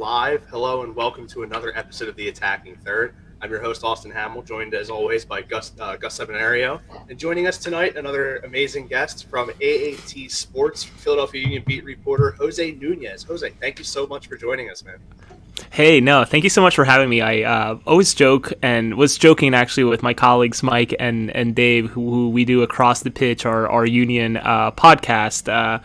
live. Hello and welcome to another episode of The Attacking Third. I'm your host, Austin Hamill, joined as always by Gus Seminario. And joining us tonight, another amazing guest from AAT Sports, Philadelphia Union beat reporter, Jose Nunez. Jose, thank you so much for joining us, man. Hey, no, thank you so much for having me. I always joke and was joking actually with my colleagues Mike and Dave, who we do Across the Pitch, our Union podcast,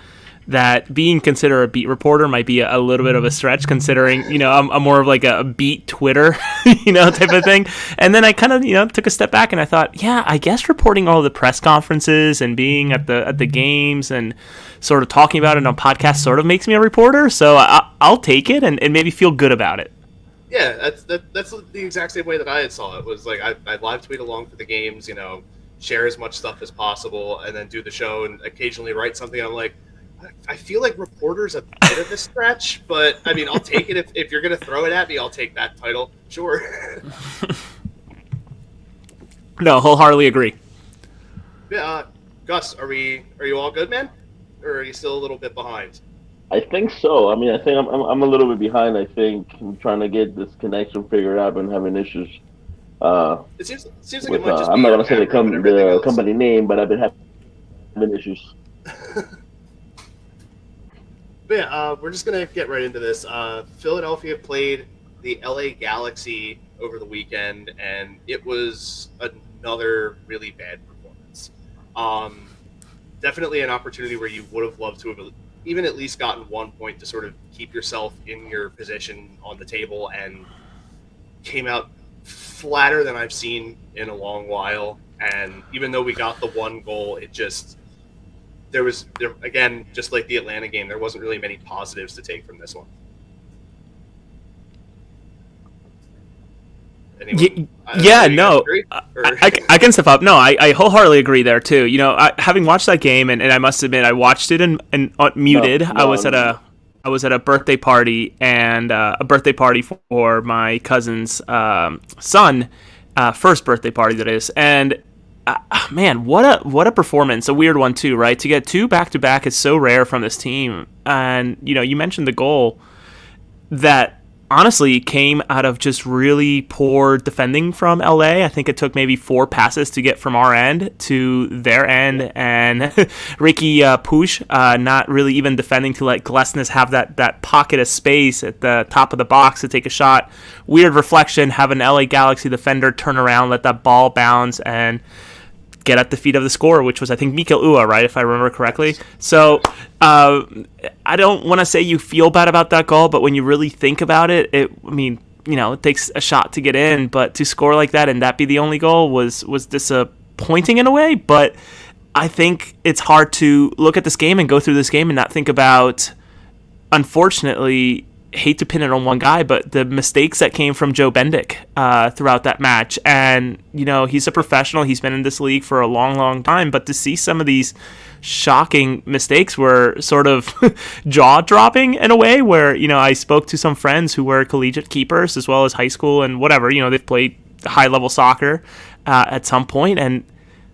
that being considered a beat reporter might be a little bit of a stretch, considering, I'm more of like a beat Twitter, type of thing. And then I kind of, took a step back and I thought, yeah, I guess reporting all the press conferences and being at the games and sort of talking about it on podcasts sort of makes me a reporter. So I'll take it and maybe feel good about it. Yeah, that's the exact same way that I saw it. Was like I live tweet along for the games, share as much stuff as possible, and then do the show and occasionally write something. I'm like, I feel like reporter's a bit of a stretch, but I mean, I'll take it. If you're going to throw it at me, I'll take that title. Sure. No, wholeheartedly agree. Yeah, Gus, are you all good, man? Or are you still a little bit behind? I think so. I mean, I think I'm a little bit behind. I think I'm trying to get this connection figured out. I've been having issues. It seems like with, it might just be I'm not going to say the else. company name, but I've been having issues. But yeah, we're just going to get right into this. Philadelphia played the LA Galaxy over the weekend, and it was another really bad performance. Definitely an opportunity where you would have loved to have even at least gotten 1 point to sort of keep yourself in your position on the table, and came out flatter than I've seen in a long while. And even though we got the one goal, it just... There again, just like the Atlanta game, there wasn't really many positives to take from this one. Anyone, I can step up. No, I wholeheartedly agree there too. Having watched that game, and I must admit, I watched it and muted. I was at a birthday party, and a birthday party for my cousin's son, first birthday party that is, and. Man, what a performance. A weird one too, right? To get two back-to-back is so rare from this team. And, you mentioned the goal that honestly came out of just really poor defending from LA. I think it took maybe 4 passes to get from our end to their end, and Ricky Puig not really even defending to let Glesnes have that pocket of space at the top of the box to take a shot. Weird reflection, have an LA Galaxy defender turn around, let that ball bounce, and get at the feet of the scorer, which was, I think, Mikel Ua, right, if I remember correctly. So I don't want to say you feel bad about that goal, but when you really think about it, it takes a shot to get in, but to score like that and that be the only goal was disappointing in a way. But I think it's hard to look at this game and go through this game and not think about, unfortunately, hate to pin it on one guy, but the mistakes that came from Joe Bendik throughout that match. And, he's a professional. He's been in this league for a long, long time. But to see some of these shocking mistakes were sort of jaw-dropping in a way where, I spoke to some friends who were collegiate keepers as well as high school and whatever. They've played high-level soccer at some point, and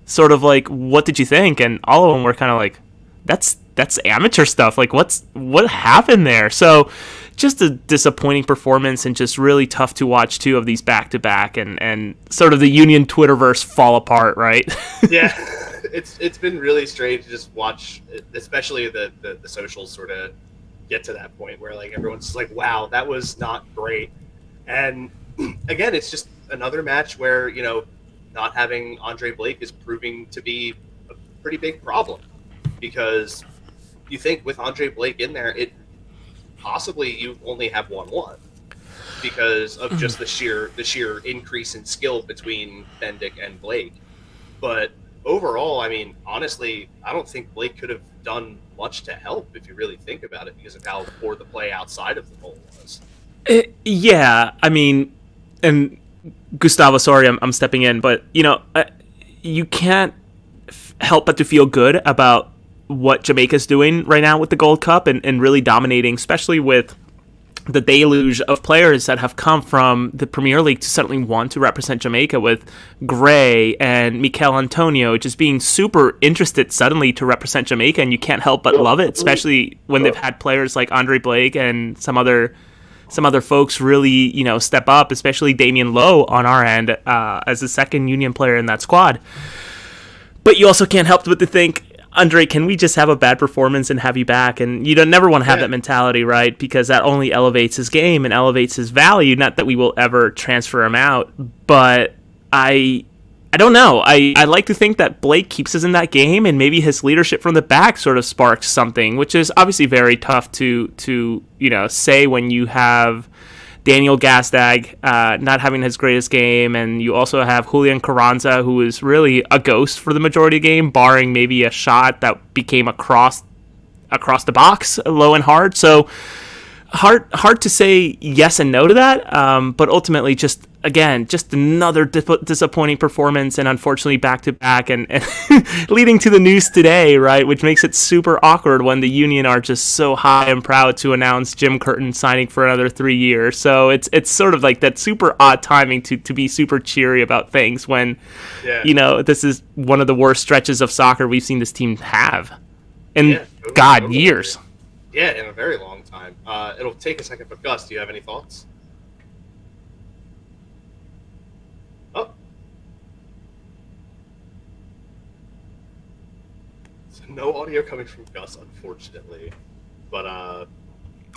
sort of like, what did you think? And all of them were kind of like, that's amateur stuff. Like, what happened there? So just a disappointing performance, and just really tough to watch two of these back-to-back, and sort of the Union Twitterverse fall apart, right? Yeah, it's been really strange to just watch, especially the socials sort of get to that point where, like, everyone's just like, wow, that was not great. And again, it's just another match where, not having Andre Blake is proving to be a pretty big problem, because you think with Andre Blake in there, it possibly you only have 1-1 because of just the sheer increase in skill between Bendik and Blake. But overall, I mean, honestly, I don't think Blake could have done much to help if you really think about it, because of how poor the play outside of the goal was. Yeah, I mean, and Gustavo, sorry, I'm stepping in, but you can't help but to feel good about what Jamaica's doing right now with the Gold Cup, and really dominating, especially with the deluge of players that have come from the Premier League to suddenly want to represent Jamaica, with Gray and Mikel Antonio just being super interested suddenly to represent Jamaica, and you can't help but love it, especially when they've had players like Andre Blake and some other some other folks really, step up, especially Damian Lowe on our end as the second Union player in that squad. But you also can't help but to think, Andre, can we just have a bad performance and have you back? And you don't never want to have that mentality, right? Because that only elevates his game and elevates his value. Not that we will ever transfer him out, but I don't know. I like to think that Blake keeps us in that game, and maybe his leadership from the back sort of sparks something, which is obviously very tough to say when you have Daniel Gazdag not having his greatest game, and you also have Julian Carranza, who is really a ghost for the majority of the game, barring maybe a shot that became across the box, low and hard. So hard to say yes and no to that, but ultimately just another disappointing performance, and unfortunately back-to-back, and leading to the news today, right, which makes it super awkward when the Union are just so high and proud to announce Jim Curtin signing for another 3 years. So it's sort of like that super odd timing to be super cheery about things when, this is one of the worst stretches of soccer we've seen this team have in, years. Yeah, in a very long time. It'll take a second, but Gus, do you have any thoughts? Oh. So no audio coming from Gus, unfortunately. But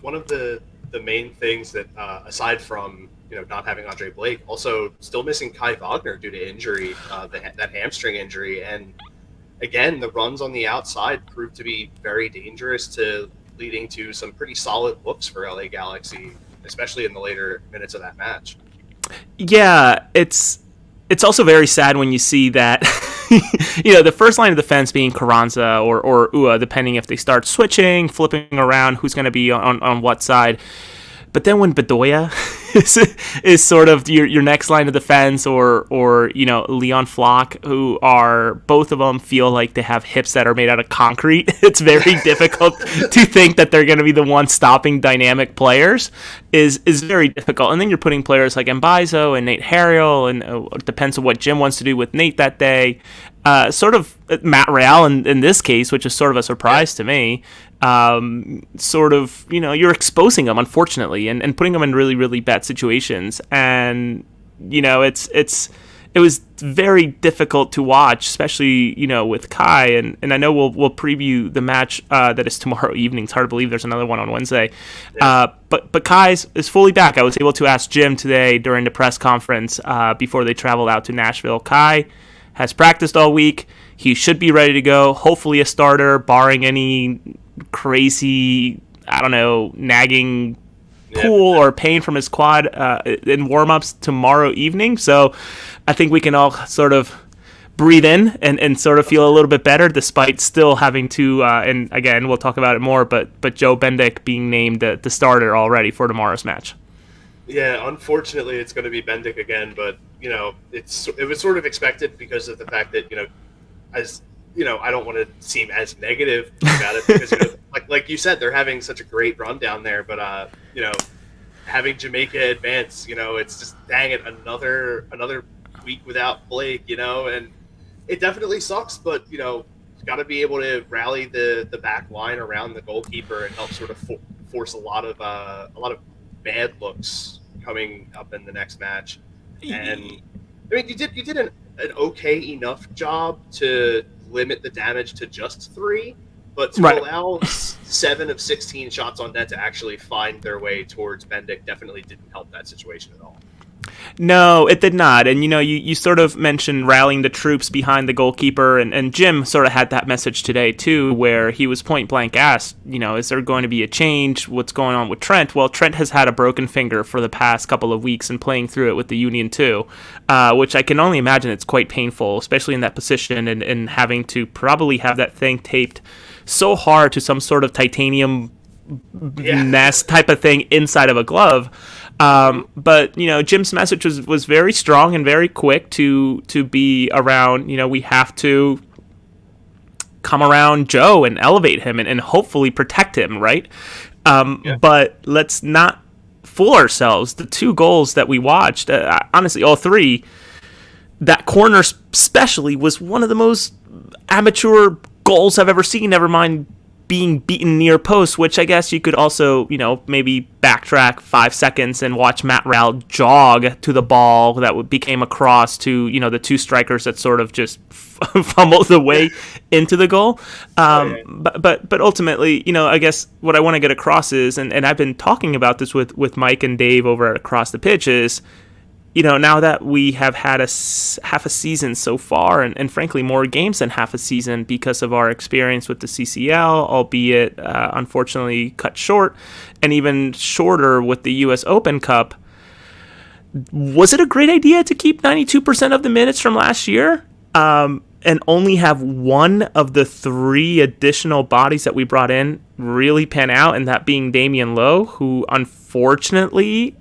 one of the main things that, aside from not having Andre Blake, also still missing Kai Wagner due to injury, that hamstring injury, and again the runs on the outside proved to be very dangerous, leading to some pretty solid looks for LA Galaxy, especially in the later minutes of that match. Yeah, it's also very sad when you see that, the first line of defense being Carranza or Ua, depending if they start switching, flipping around, who's going to be on what side. But then when Bedoya is sort of your next line of defense, or Leon Flock, who are, both of them feel like they have hips that are made out of concrete. It's very difficult to think that they're going to be the one stopping dynamic players. Is very difficult. And then you're putting players like Mbaizo and Nate Harriel, and it depends on what Jim wants to do with Nate that day. Sort of Matt Real in this case, which is sort of a surprise to me. You're exposing them, unfortunately, and putting them in really, really bad situations. And, it was very difficult to watch, especially, with Kai. And I know we'll preview the match that is tomorrow evening. It's hard to believe there's another one on Wednesday. But Kai is fully back. I was able to ask Jim today during the press conference before they traveled out to Nashville. Kai has practiced all week. He should be ready to go. Hopefully a starter, barring any crazy, nagging pull or pain from his quad in warm-ups tomorrow evening. So I think we can all sort of breathe in and sort of feel a little bit better, despite still having to, and again, we'll talk about it more, but Joe Bendik being named the starter already for tomorrow's match. Yeah, unfortunately, it's going to be Bendik again, but it was sort of expected because of the fact that I don't want to seem as negative about it because like you said, they're having such a great run down there, but having Jamaica advance, it's just dang it, another week without Blake, and it definitely sucks, but got to be able to rally the back line around the goalkeeper and help sort of force a lot of bad looks coming up in the next match. And I mean, you did an okay enough job to limit the damage to just 3, but to allow 7 of 16 shots on net to actually find their way towards Bendik definitely didn't help that situation at all. No, it did not. And, you sort of mentioned rallying the troops behind the goalkeeper, and Jim sort of had that message today, too, where he was point blank asked, is there going to be a change? What's going on with Trent? Well, Trent has had a broken finger for the past couple of weeks and playing through it with the Union, too, which I can only imagine it's quite painful, especially in that position and having to probably have that thing taped so hard to some sort of titanium nest type of thing inside of a glove. But Jim's message was very strong and very quick to be around. We have to come around Joe and elevate him and hopefully protect him, right? But let's not fool ourselves. The 2 goals that we watched, honestly, all 3, that corner especially was one of the most amateur goals I've ever seen. Never mind being beaten near post, which I guess you could also, maybe backtrack 5 seconds and watch Matt Rowell jog to the ball that became a cross to, the two strikers that sort of just fumbled the way into the goal. But ultimately, I guess what I want to get across is, and I've been talking about this with Mike and Dave over at Across the Pitch, is, now that we have had half a season so far, and frankly more games than half a season because of our experience with the CCL, albeit unfortunately cut short, and even shorter with the US Open Cup, was it a great idea to keep 92% of the minutes from last year and only have one of the 3 additional bodies that we brought in really pan out, and that being Damian Lowe, who unfortunately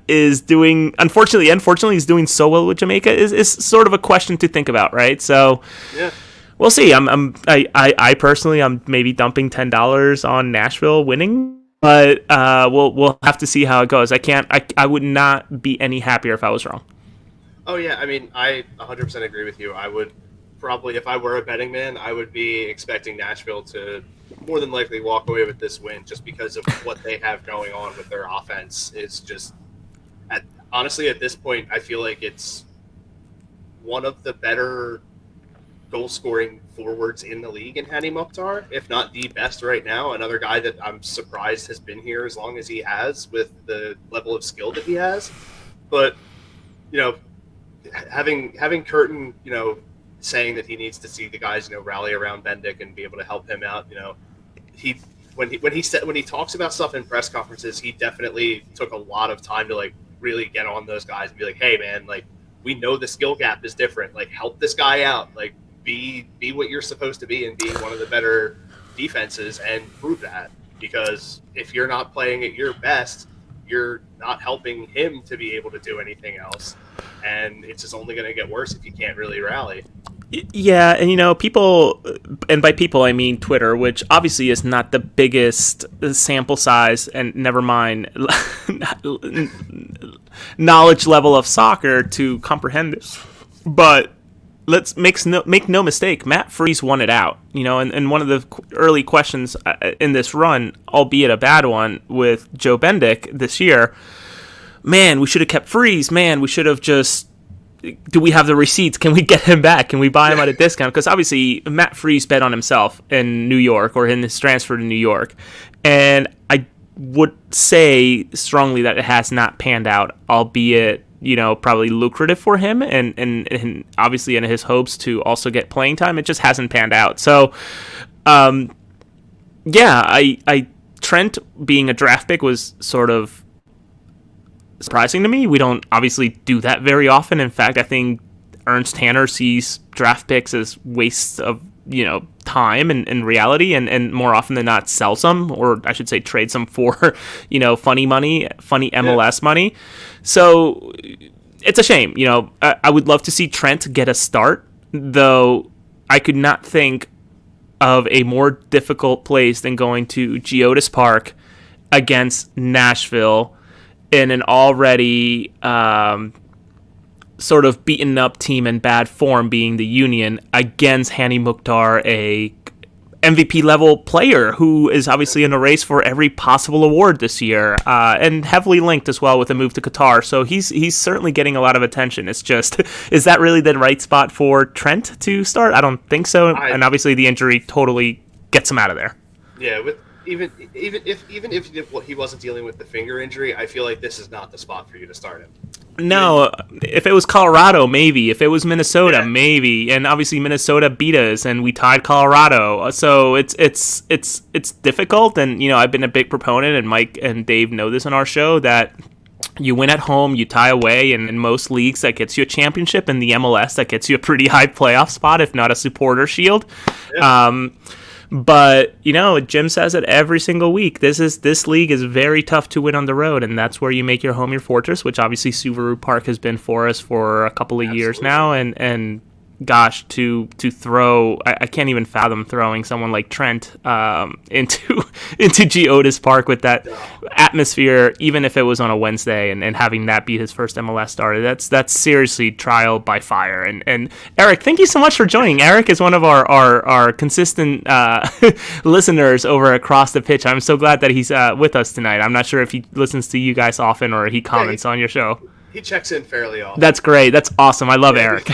is doing so well with Jamaica is sort of a question to think about, right? So yeah, we'll see. I personally, I'm maybe dumping $10 on Nashville winning, but we'll have to see how it goes. I would not be any happier if I was wrong. Oh yeah, I mean, I 100% agree with you. I would probably, if I were a betting man, I would be expecting Nashville to more than likely walk away with this win, just because of what they have going on with their offense. Is just honestly, at this point, I feel like it's one of the better goal-scoring forwards in the league in Hany Mukhtar, if not the best right now. Another guy that I'm surprised has been here as long as he has with the level of skill that he has. But, having Curtin, saying that he needs to see the guys, rally around Bendik and be able to help him out, when he talks about stuff in press conferences, he definitely took a lot of time to really get on those guys and be like, hey man, we know the skill gap is different, help this guy out, be what you're supposed to be and be one of the better defenses and prove that, because if you're not playing at your best, you're not helping him to be able to do anything else, and it's just only going to get worse if you can't really rally. Yeah, and people, and by people I mean Twitter, which obviously is not the biggest sample size, and never mind knowledge level of soccer to comprehend this. But let's make no mistake, Matt Freese won it out. And one of the early questions in this run, albeit a bad one, with Joe Bendik this year, man, we should have kept Freese. Man, we should have just. Do we have the receipts? Can we get him back? Can we buy him at a discount? Because obviously Matt Freese bet on himself in New York, or in his transfer to New York. And I would say strongly that it has not panned out, albeit, probably lucrative for him and obviously in his hopes to also get playing time. It just hasn't panned out. So, Trent being a draft pick was sort of surprising to me. We don't obviously do that very often. In fact, I think Ernst Tanner sees draft picks as wastes of time and reality, and more often than not sells them, or I should say trades them for funny MLS money. So it's a shame. I would love to see Trent get a start, though I could not think of a more difficult place than going to Geodis Park against Nashville in an already sort of beaten up team in bad form, being the Union, against Hany Mukhtar, a MVP level player who is obviously in a race for every possible award this year, and heavily linked as well with a move to Qatar. So he's certainly getting a lot of attention. It's just, is that really the right spot for Trent to start? I don't think so. And obviously the injury totally gets him out of there. Yeah, even if he wasn't dealing with the finger injury, I feel like this is not the spot for you to start him. No, if it was Colorado, maybe. If it was Minnesota, maybe. And obviously Minnesota beat us, and we tied Colorado. So it's difficult. And I've been a big proponent, and Mike and Dave know this on our show, that you win at home, you tie away, and in most leagues that gets you a championship. In the MLS, that gets you a pretty high playoff spot, if not a supporter shield. Yeah. But Jim says it every single week. This league is very tough to win on the road, and that's where you make your home your fortress, which obviously Subaru Park has been for us for a couple of years now. And gosh, to throw, I can't even fathom throwing someone like Trent into Geodis Park with that atmosphere, even if it was on a Wednesday, and having that be his first MLS start. That's seriously trial by fire. And Eric, thank you so much for joining. Eric is one of our consistent listeners over across the pitch. I'm so glad that he's with us tonight. I'm not sure if he listens to you guys often or he comments on your show. He checks in fairly often. That's great. That's awesome. I love Eric.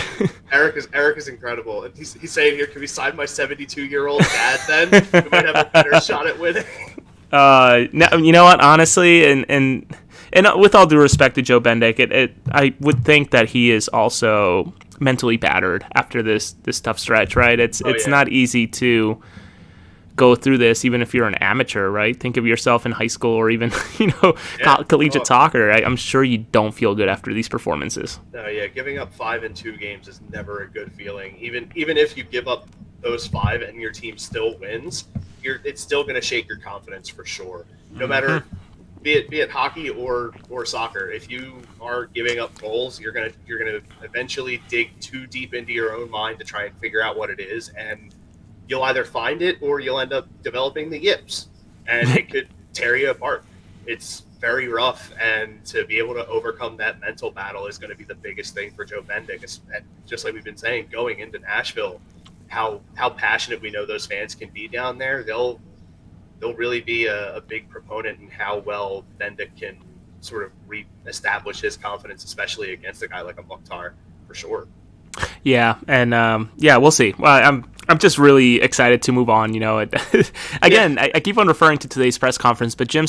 Eric is incredible. And he's saying here, can we sign my 72-year-old dad then? We might have a better shot at winning. No, you know what? Honestly, and with all due respect to Joe Bendik, I would think that he is also mentally battered after this tough stretch, right? It's not easy to go through this, even if you're an amateur, right? Think of yourself in high school or even, collegiate soccer. I'm sure you don't feel good after these performances. No, yeah, giving up 5 in 2 games is never a good feeling. Even if you give up those 5 and your team still wins, it's still going to shake your confidence for sure. No matter, be it hockey or soccer, if you are giving up goals, you're gonna eventually dig too deep into your own mind to try and figure out what it is, and you'll either find it or you'll end up developing the yips, and it could tear you apart. It's very rough, and to be able to overcome that mental battle is going to be the biggest thing for Joe Bendik. And just like we've been saying, going into Nashville, how passionate we know those fans can be down there, they'll really be a big proponent in how well Bendik can sort of re-establish his confidence, especially against a guy like a Mukhtar, for sure. Yeah, and we'll see. Well, I'm just really excited to move on. Again, I keep on referring to today's press conference, but Jim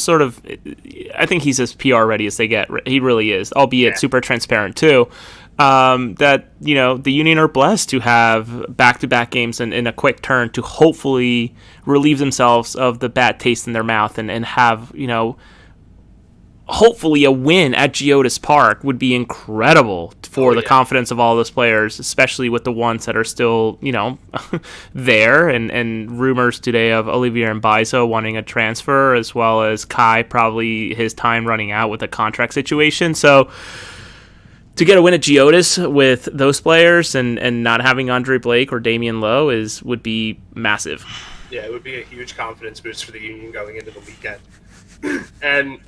I think he's as PR ready as they get. He really is, albeit super transparent too. That the Union are blessed to have back-to-back games in a quick turn to hopefully relieve themselves of the bad taste in their mouth and have hopefully a win at Geodis Park would be incredible for the confidence of all those players, especially with the ones that are still, there, and rumors today of Olivier Mbaizo wanting a transfer, as well as Kai probably his time running out with a contract situation. So to get a win at Geodis with those players and not having Andre Blake or Damian Lowe would be massive. Yeah, it would be a huge confidence boost for the Union going into the weekend. And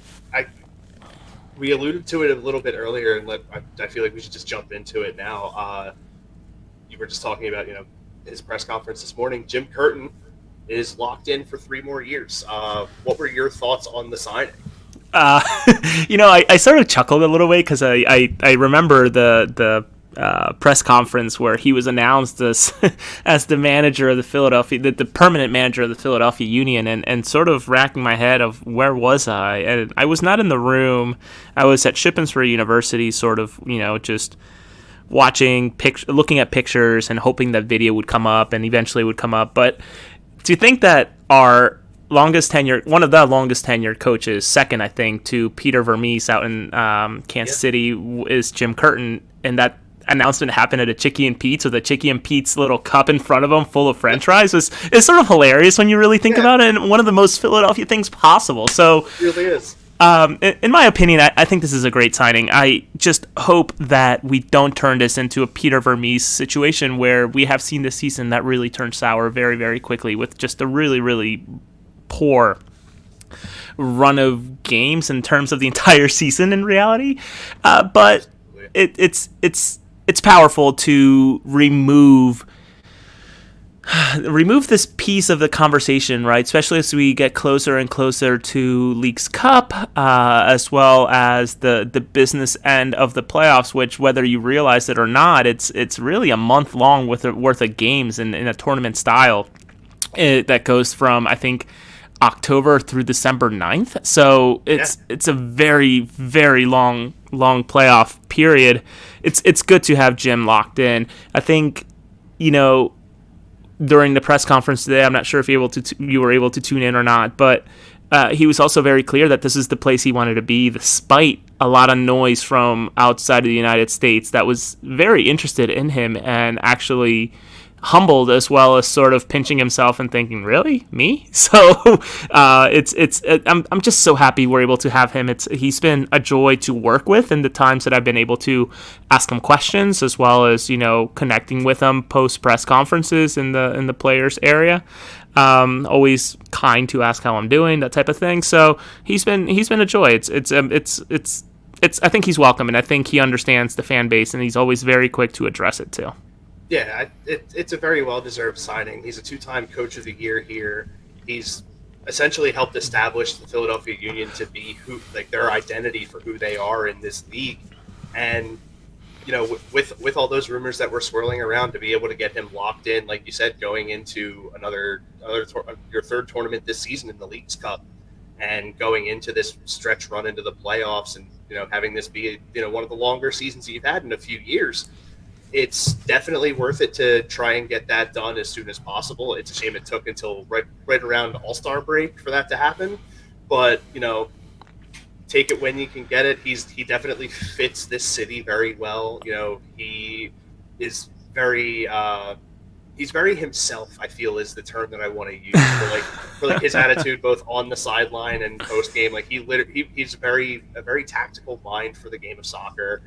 we alluded to it a little bit earlier, and I feel like we should just jump into it now. You were just talking about, his press conference this morning. Jim Curtin is locked in for 3 more years. What were your thoughts on the signing? I sort of chuckled a little bit because I remember the press conference where he was announced as the manager of the permanent manager of the Philadelphia Union, and sort of racking my head of where was I? And I was not in the room. I was at Shippensburg University, sort of, just watching looking at pictures and hoping that video would come up and eventually would come up. But to think that one of the longest tenured coaches, second, I think, to Peter Vermees out in Kansas City, is Jim Curtin, and that announcement happened at a Chicky and Pete's with a Chicky and Pete's little cup in front of him full of French fries. It's sort of hilarious when you really think about it, and one of the most Philadelphia things possible. So it really is. In my opinion, I think this is a great signing. I just hope that we don't turn this into a Peter Vermees situation where we have seen this season that really turned sour very, very quickly with just a really, really poor run of games in terms of the entire season in reality. But it's powerful to remove this piece of the conversation, right? Especially as we get closer and closer to Leagues Cup, as well as the business end of the playoffs, which, whether you realize it or not, it's really a month long worth of games in a tournament style that goes from, I think, October through December 9th. So it's a very, very long playoff period. It's good to have Jim locked in. I think, during the press conference today, I'm not sure if you were able to tune in or not, but he was also very clear that this is the place he wanted to be, despite a lot of noise from outside of the United States that was very interested in him and actually humbled as well as sort of pinching himself and thinking, really, me? So I'm just so happy we're able to have him. He's been a joy to work with in the times that I've been able to ask him questions, as well as connecting with him post press conferences in the players area. Always kind to ask how I'm doing, that type of thing. So he's been a joy. I think he's welcome, and I think he understands the fan base, and he's always very quick to address it too. Yeah, it's a very well-deserved signing. He's a 2-time Coach of the Year here. He's essentially helped establish the Philadelphia Union to be their identity for who they are in this league. And with all those rumors that were swirling around, to be able to get him locked in, like you said, going into your third tournament this season in the Leagues Cup, and going into this stretch run into the playoffs, and having this be one of the longer seasons that you've had in a few years. It's definitely worth it to try and get that done as soon as possible. It's a shame it took until right around All-Star break for that to happen. But, take it when you can get it. He definitely fits this city very well. He is very he's very himself, I feel, is the term that I want to use for his attitude both on the sideline and post game. He's a very tactical mind for the game of soccer.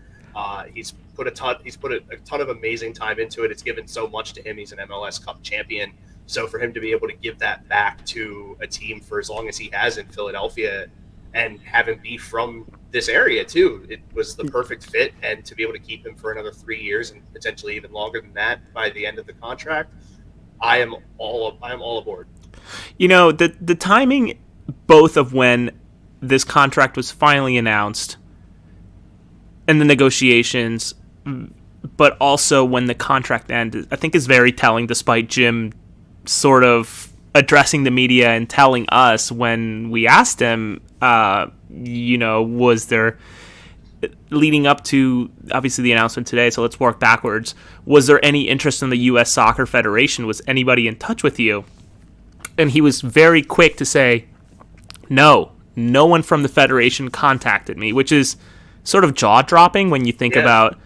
He's put a ton of amazing time into it. It's given so much to him. He's an MLS Cup champion. So for him to be able to give that back to a team for as long as he has in Philadelphia, and have him be from this area too, it was the perfect fit. And to be able to keep him for another 3 years and potentially even longer than that by the end of the contract, I am all aboard. The timing, both of when this contract was finally announced and the negotiations, but also when the contract ended, I think is very telling, despite Jim sort of addressing the media and telling us when we asked him, was there, leading up to obviously the announcement today, so let's work backwards, was there any interest in the U.S. Soccer Federation? Was anybody in touch with you? And he was very quick to say, no one from the Federation contacted me, which is sort of jaw-dropping when you think about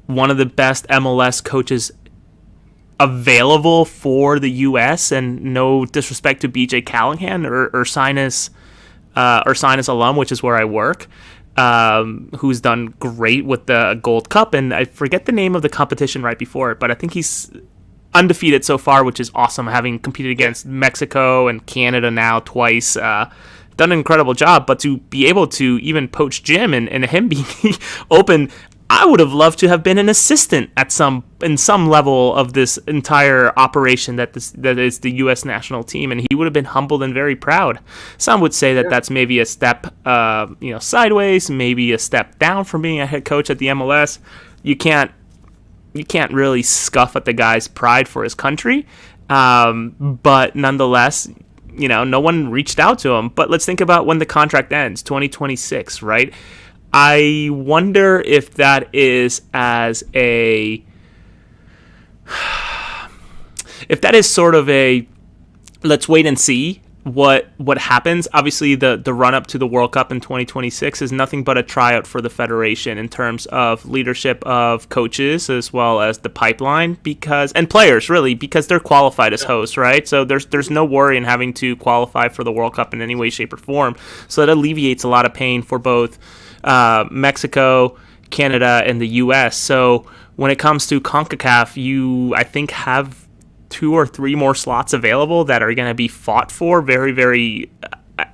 one of the best MLS coaches available for the U.S., and no disrespect to BJ Callahan or Sinus alum, which is where I work, who's done great with the Gold Cup, and I forget the name of the competition right before it, but I think he's undefeated so far, which is awesome, having competed against Mexico and Canada now twice. Done an incredible job, but to be able to even poach Jim and him being open, I would have loved to have been an assistant in some level of this entire operation that is the U.S. national team, and he would have been humbled and very proud. Some would say that that's maybe a step sideways, maybe a step down from being a head coach at the MLS. You can't really scuff at the guy's pride for his country, but nonetheless, no one reached out to him. But let's think about when the contract ends, 2026, right? I wonder if that is sort of a let's wait and see what happens. Obviously, the run up to the World Cup in 2026 is nothing but a tryout for the Federation in terms of leadership of coaches as well as the pipeline, and players, really, because they're qualified as hosts, right? So there's no worry in having to qualify for the World Cup in any way, shape, or form. So that alleviates a lot of pain for both Mexico, Canada, and the U.S. So when it comes to CONCACAF, you, I think, have 2 or 3 more slots available that are going to be fought for very, very,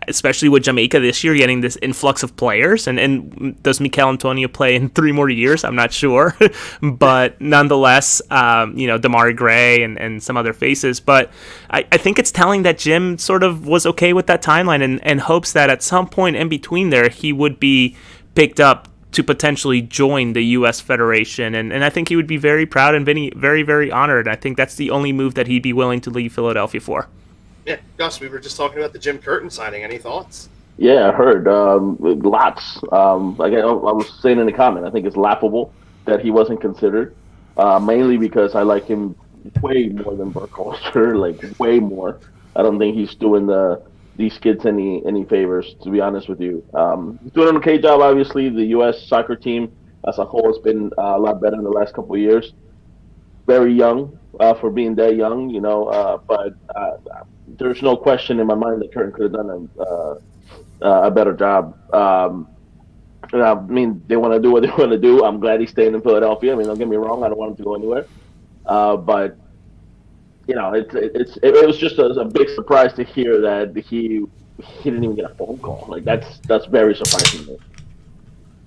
especially with Jamaica this year getting this influx of players. And does Mikel Antonio play in 3 more years? I'm not sure. But nonetheless, Damari Gray and some other faces. But I think it's telling that Jim sort of was okay with that timeline and hopes that at some point in between there, he would be picked up to potentially join the U.S. Federation. And I think he would be very proud and very, very honored. I think that's the only move that he'd be willing to leave Philadelphia for. Yeah, Gus, we were just talking about the Jim Curtin signing. Any thoughts? Yeah, I heard lots. Like I was saying in the comment, I think it's laughable that he wasn't considered, mainly because I like him way more than Burkholster, like way more. I don't think he's doing these kids any favors, to be honest with you. He's doing an okay job, obviously. The U.S. soccer team as a whole has been a lot better in the last couple of years. Very young, for being that young, but there's no question in my mind that Curtin could have done a better job. I mean, they want to do what they want to do. I'm glad he's staying in Philadelphia. I mean, don't get me wrong, I don't want him to go anywhere. But it was just a big surprise to hear that he didn't even get a phone call. Like that's very surprising to me.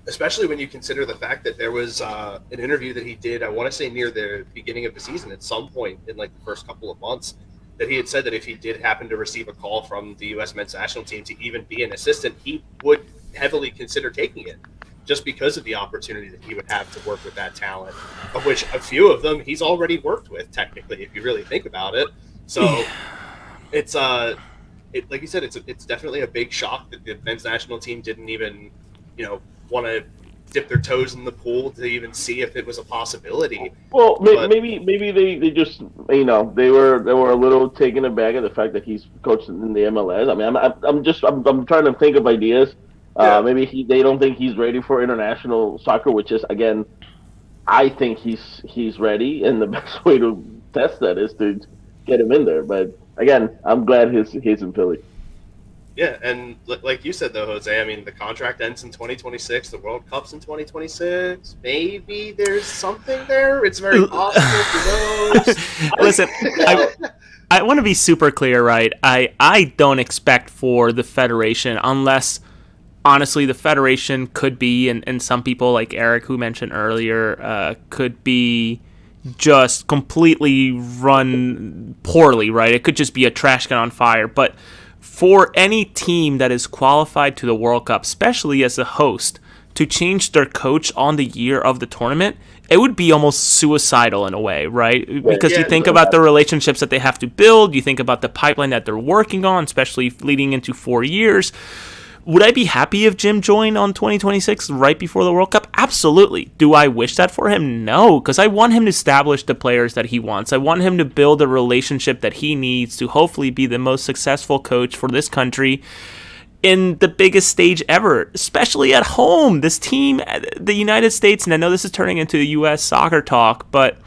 Especially when you consider the fact that there was an interview that he did, I want to say near the beginning of the season, at some point in like the first couple of months, that he had said that if he did happen to receive a call from the U.S. men's national team to even be an assistant, he would heavily consider taking it, just because of the opportunity that he would have to work with that talent, of which a few of them he's already worked with, technically, if you really think about it. So it's like you said, it's definitely a big shock that the men's national team didn't even, want to dip their toes in the pool to even see if it was a possibility. Well, maybe they just they were a little taken aback at the fact that he's coached in the MLS. I mean, I'm trying to think of ideas. Yeah. Maybe they don't think he's ready for international soccer, which is, again, I think he's ready, and the best way to test that is to get him in there. But again, I'm glad he's in Philly. Yeah, and like you said, though, Jose, I mean, the contract ends in 2026. The World Cup's in 2026. Maybe there's something there. It's very possible. Who knows? Listen, I want to be super clear, right? I don't expect for the Federation, unless, honestly, the Federation could be, and some people like Eric, who mentioned earlier, could be just completely run poorly, right? It could just be a trash can on fire. But for any team that is qualified to the World Cup, especially as a host, to change their coach on the year of the tournament, it would be almost suicidal in a way, right? Because you think about the relationships that they have to build, you think about the pipeline that they're working on, especially leading into 4 years. Would I be happy if Jim joined on 2026 right before the World Cup? Absolutely. Do I wish that for him? No, because I want him to establish the players that he wants. I want him to build a relationship that he needs to hopefully be the most successful coach for this country in the biggest stage ever, especially at home. This team, the United States, and I know this is turning into U.S. soccer talk, but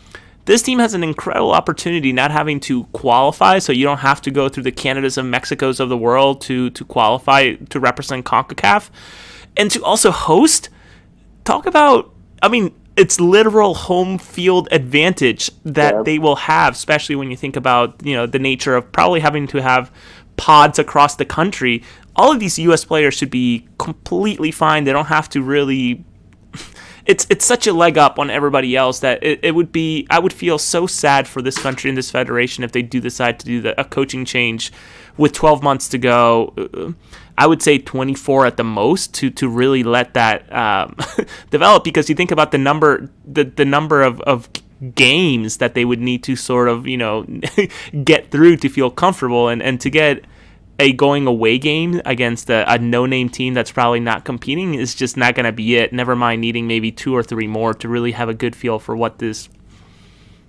this team has an incredible opportunity not having to qualify, so you don't have to go through the Canadas and Mexicos of the world to qualify to represent CONCACAF, and to also host. Talk about, I mean, it's literal home field advantage that they will have, especially when you think about, the nature of probably having to have pods across the country. All of these U.S. players should be completely fine. They don't have to really. It's such a leg up on everybody else that it would be. I would feel so sad for this country and this federation if they do decide to do a coaching change with 12 months to go. I would say 24 at the most to really let that develop, because you think about the number of games that they would need to sort of get through to feel comfortable, and to get a going away game against a no-name team that's probably not competing is just not going to be it. Never mind needing maybe 2 or 3 more to really have a good feel for what this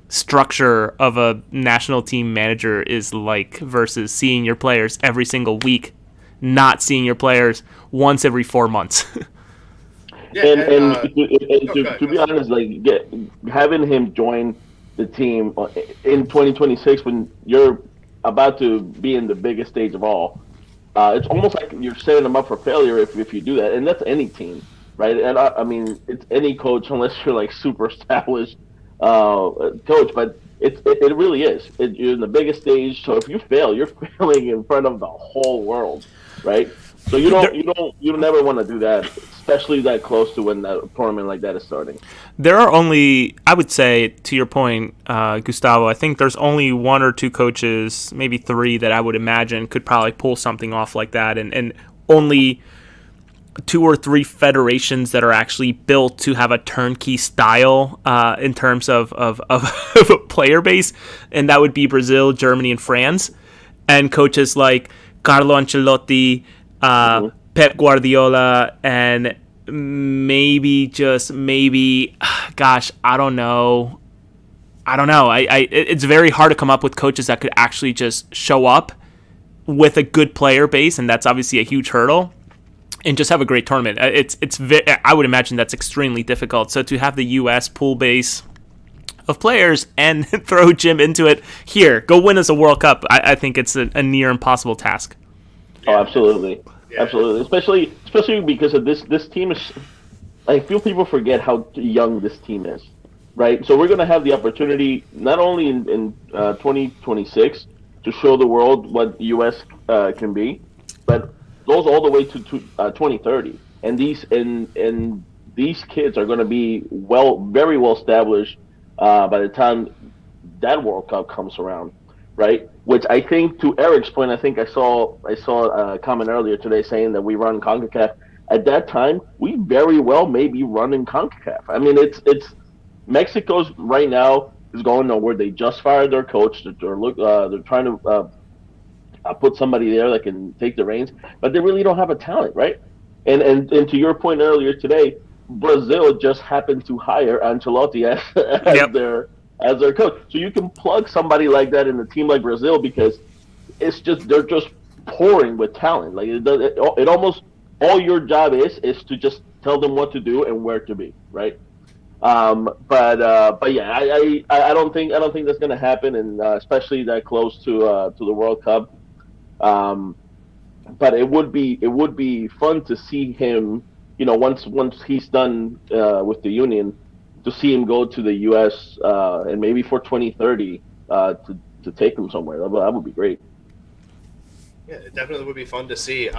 structure of a national team manager is like, versus seeing your players every single week, not seeing your players once every 4 months. To be honest, having him join the team in 2026 when you're about to be in the biggest stage of all, it's almost like you're setting them up for failure if you do that, and that's any team, right? And I mean, it's any coach, unless you're like super established coach, but it really is. You're in the biggest stage, so if you fail, you're failing in front of the whole world, right? So you never want to do that, especially that close to when a tournament like that is starting. There are only, I would say, to your point, Gustavo, I think there's only 1 or 2 coaches, maybe 3, that I would imagine could probably pull something off like that, and only 2 or 3 federations that are actually built to have a turnkey style in terms of a player base, and that would be Brazil, Germany, and France, and coaches like Carlo Ancelotti, Pep Guardiola, and maybe, gosh, I don't know. It's very hard to come up with coaches that could actually just show up with a good player base, and that's obviously a huge hurdle, and just have a great tournament. I would imagine that's extremely difficult. So to have the U.S. pool base of players and throw Jim into it. Here, go win us a World Cup. I think it's a near impossible task. Oh, absolutely. Yeah. Absolutely. Especially because of this team is. I feel people forget how young this team is, right? So we're going to have the opportunity not only in 2026 to show the world what the U.S. Can be, but goes all the way to 2030. And these kids are going to be very well established by the time that World Cup comes around, right? Which I think, to Eric's point, I think I saw a comment earlier today saying that we run CONCACAF. At that time, we very well may be running CONCACAF. I mean, it's Mexico's right now is going nowhere. They just fired their coach. They're trying to put somebody there that can take the reins, but they really don't have a talent, right? And to your point earlier today, Brazil just happened to hire Ancelotti as their coach. So you can plug somebody like that in a team like Brazil because they're just pouring with talent. Like it almost. All your job is to just tell them what to do and where to be, right? But yeah, I don't think that's going to happen, and especially that close to the World Cup. But it would be fun to see him, once he's done with the Union, to see him go to the U.S. And maybe for 2030 to take him somewhere. That would be great. Yeah, it definitely would be fun to see.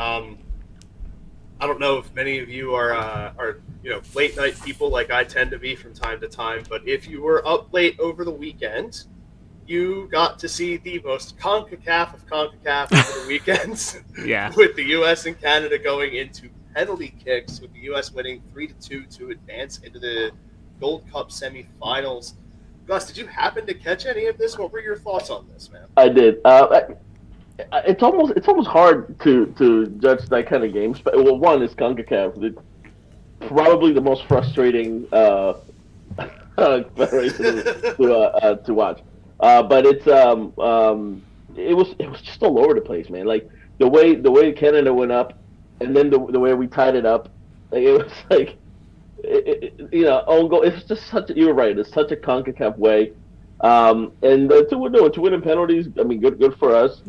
I don't know if many of you are late night people like I tend to be from time to time, but if you were up late over the weekend, you got to see the most CONCACAF of CONCACAF over the weekends. Yeah. With the U.S. and Canada going into penalty kicks, with the U.S. winning 3-2 to advance into the Gold Cup semifinals. Gus, did you happen to catch any of this? What were your thoughts on this, man? I did. It's almost hard to judge that kind of games. But one is CONCACAF, probably the most frustrating federation to watch. But it was just all over the place, man. Like the way Canada went up, and then the way we tied it up, like, it was like own goal. It's just you're right. It's such a CONCACAF way. And to win in penalties, I mean, good for us.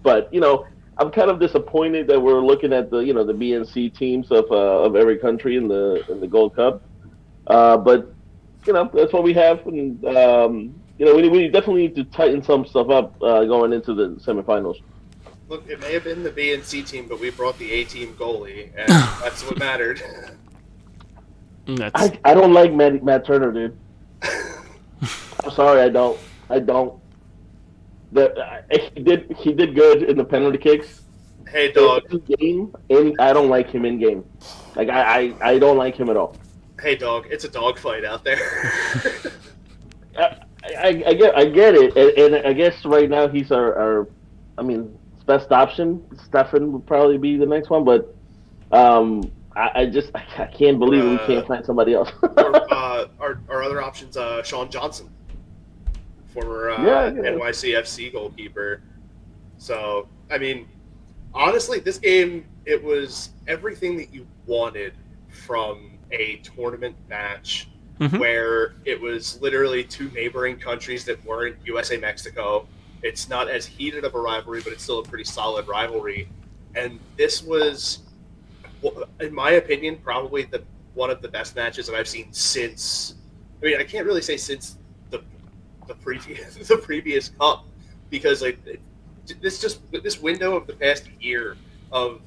But I'm kind of disappointed that we're looking at the B and C teams of every country in the Gold Cup. But that's what we have, and we definitely need to tighten some stuff up going into the semifinals. Look, it may have been the B and C team, but we brought the A team goalie, and that's what mattered. I don't like Matt Turner, dude. I'm sorry, I don't. He did good in the penalty kicks. Hey, dog. I don't like him in game. Like I don't like him at all. Hey, dog. It's a dog fight out there. I get it, and I guess right now he's our best option. Stefan would probably be the next one, but I can't believe we can't find somebody else. our other options, Sean Johnson, former NYCFC goalkeeper. So, I mean, honestly, this game, it was everything that you wanted from a tournament match, where it was literally two neighboring countries that weren't USA Mexico. It's not as heated of a rivalry, but it's still a pretty solid rivalry. And this was, in my opinion, probably one of the best matches that I've seen since. I mean, I can't really say since the previous cup, because this window of the past year of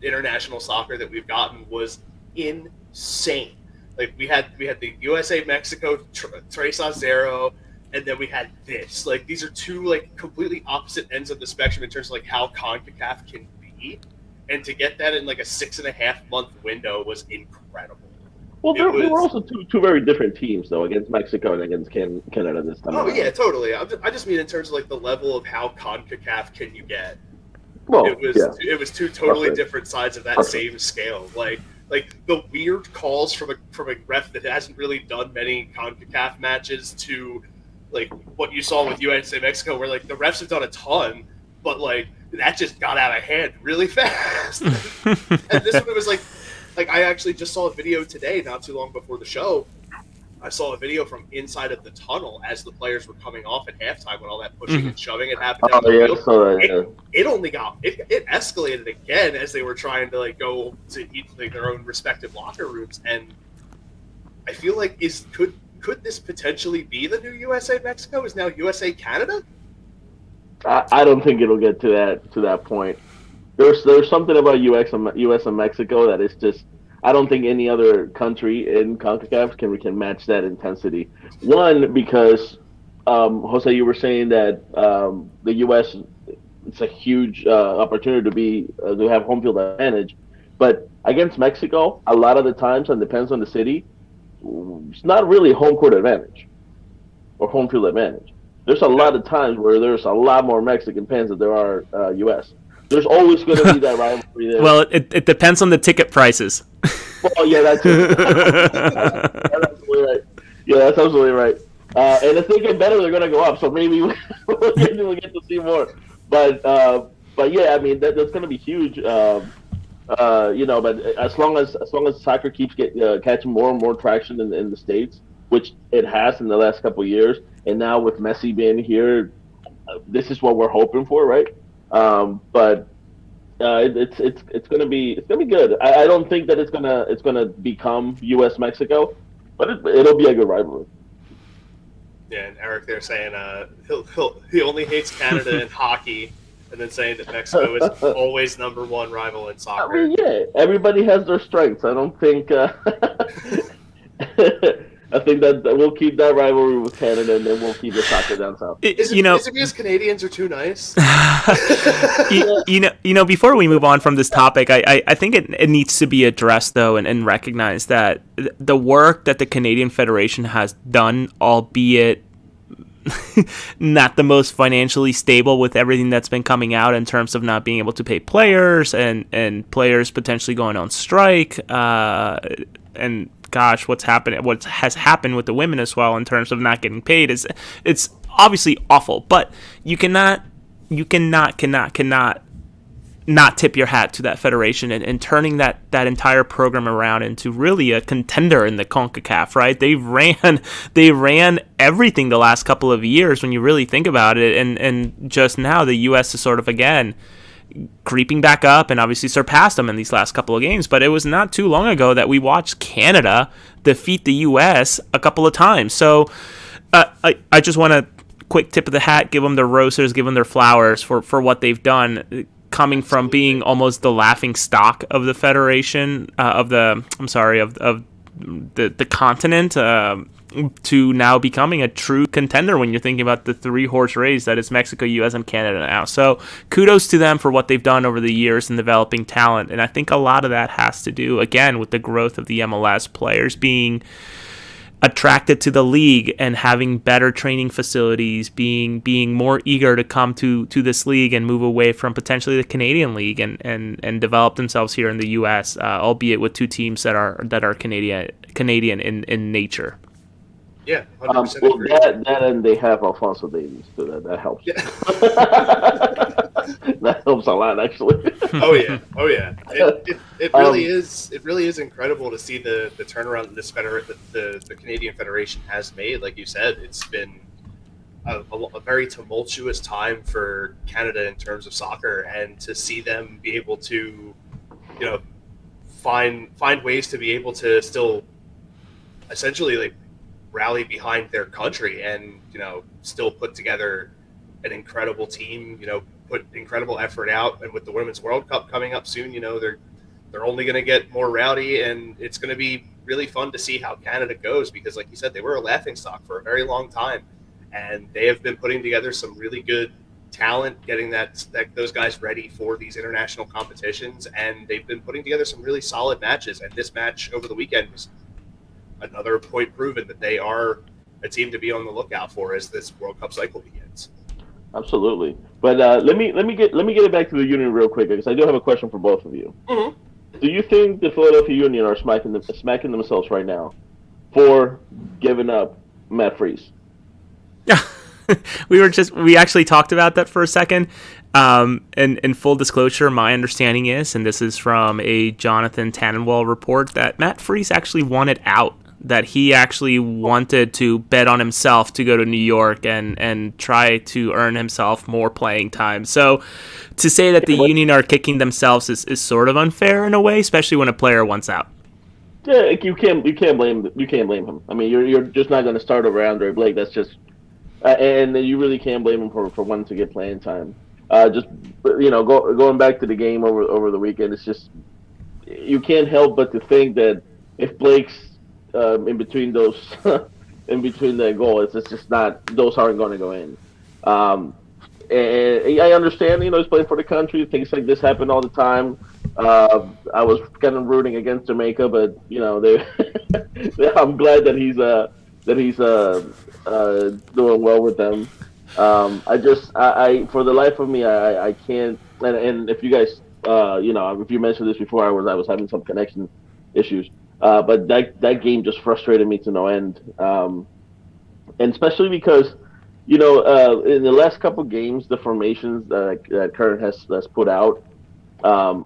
international soccer that we've gotten was insane. Like we had the USA Mexico 3-0, and then we had this. Like, these are two like completely opposite ends of the spectrum in terms of like how CONCACAF can be, and to get that in like a 6.5 month window was incredible. Well, there were also two very different teams though, against Mexico and against Canada this time. Oh yeah, totally. I just mean in terms of like the level of how CONCACAF can you get. Well, it was two totally different sides of that same scale. Like the weird calls from a ref that hasn't really done many CONCACAF matches to like what you saw with USA Mexico, where like the refs have done a ton, but like that just got out of hand really fast. And this one was like I actually just saw a video today, not too long before the show, I saw a video from inside of the tunnel as the players were coming off at halftime when all that pushing and shoving had happened down the field. So it only got it escalated again as they were trying to like go to each like, their own respective locker rooms, and I feel like could this potentially be the new USA Mexico? Is now USA Canada? I don't think it'll get to that point. There's something about US and Mexico that is just, I don't think any other country in CONCACAF can match that intensity. One, because Jose, you were saying that the US, it's a huge opportunity to have home field advantage, but against Mexico, a lot of the times, and depends on the city, it's not really home court advantage or home field advantage. There's a lot of times where there's a lot more Mexican fans than there are US. There's always going to be that rivalry there. Well, it depends on the ticket prices. Well, yeah, that's absolutely right. Yeah, that's absolutely right. And if they get better, they're going to go up. So maybe we'll get to see more. But yeah, I mean that's going to be huge. But as long as soccer keeps catching more and more traction in the States, which it has in the last couple of years, and now with Messi being here, this is what we're hoping for, right? But it's gonna be good. I don't think that it's gonna become U.S. Mexico, but it'll be a good rivalry. Yeah, and Eric there saying he only hates Canada in hockey, and then saying that Mexico is always number one rival in soccer. I mean, yeah, everybody has their strengths. I don't think. I think that we'll keep that rivalry with Canada, and then we'll keep the soccer down south. Is it because Canadians are too nice? Before we move on from this topic, I think it needs to be addressed, though, and recognize that the work that the Canadian Federation has done, albeit not the most financially stable with everything that's been coming out in terms of not being able to pay players and players potentially going on strike, and gosh, what has happened with the women as well in terms of not getting paid it's obviously awful. But you cannot not tip your hat to that federation and turning that entire program around into really a contender in the CONCACAF, right? They ran everything the last couple of years when you really think about it, and just now the U.S. is sort of again creeping back up and obviously surpassed them in these last couple of games. But it was not too long ago that we watched Canada defeat the U.S. a couple of times. So I just want to quick tip of the hat, give them their roses, give them their flowers for what they've done, coming from being almost the laughing stock of the federation, of the continent, to now becoming a true contender when you're thinking about the three-horse race that is Mexico, U.S., and Canada now. So kudos to them for what they've done over the years in developing talent. And I think a lot of that has to do, again, with the growth of the MLS, players being attracted to the league and having better training facilities, being more eager to come to this league and move away from potentially the Canadian league and develop themselves here in the U.S., albeit with two teams that are Canadian in nature. Yeah, 100% well, agree. that and they have Alfonso Davies, so that helps. Yeah. That helps a lot, actually. Oh yeah. It really is. It really is incredible to see the turnaround that the Canadian Federation has made. Like you said, it's been a very tumultuous time for Canada in terms of soccer, and to see them be able to, find ways to be able to still essentially like rally behind their country and still put together an incredible team, put incredible effort out. And with the Women's World Cup coming up soon, they're only going to get more rowdy, and it's going to be really fun to see how Canada goes, because like you said, they were a laughingstock for a very long time, and they have been putting together some really good talent, getting those guys ready for these international competitions, and they've been putting together some really solid matches. And this match over the weekend was another point proven that they are a team to be on the lookout for as this World Cup cycle begins. Absolutely, but let me get it back to the Union real quick, because I do have a question for both of you. Mm-hmm. Do you think the Philadelphia Union are smacking themselves right now for giving up Matt Freese? Yeah, we actually talked about that for a second. And in full disclosure, my understanding is, and this is from a Jonathan Tannenwald report, that Matt Freese actually wanted out that he actually wanted to bet on himself to go to New York and try to earn himself more playing time. So to say that the Union are kicking themselves is sort of unfair in a way, especially when a player wants out. Yeah, you can't blame him. I mean, you're just not going to start over Andre Blake. That's just and you really can't blame him for wanting to get playing time. Going back to the game over the weekend, it's just you can't help but to think that if Blake's in between those in between that goal, it's just not, those aren't going to go in. And I understand, he's playing for the country. Things like this happen all the time. I was kind of rooting against Jamaica, but I'm glad that he's doing well with them. I for the life of me, I can't. And if you guys, if you mentioned this before, I was having some connection issues. But that game just frustrated me to no end. And especially because, in the last couple of games, the formations that Kurt has put out, even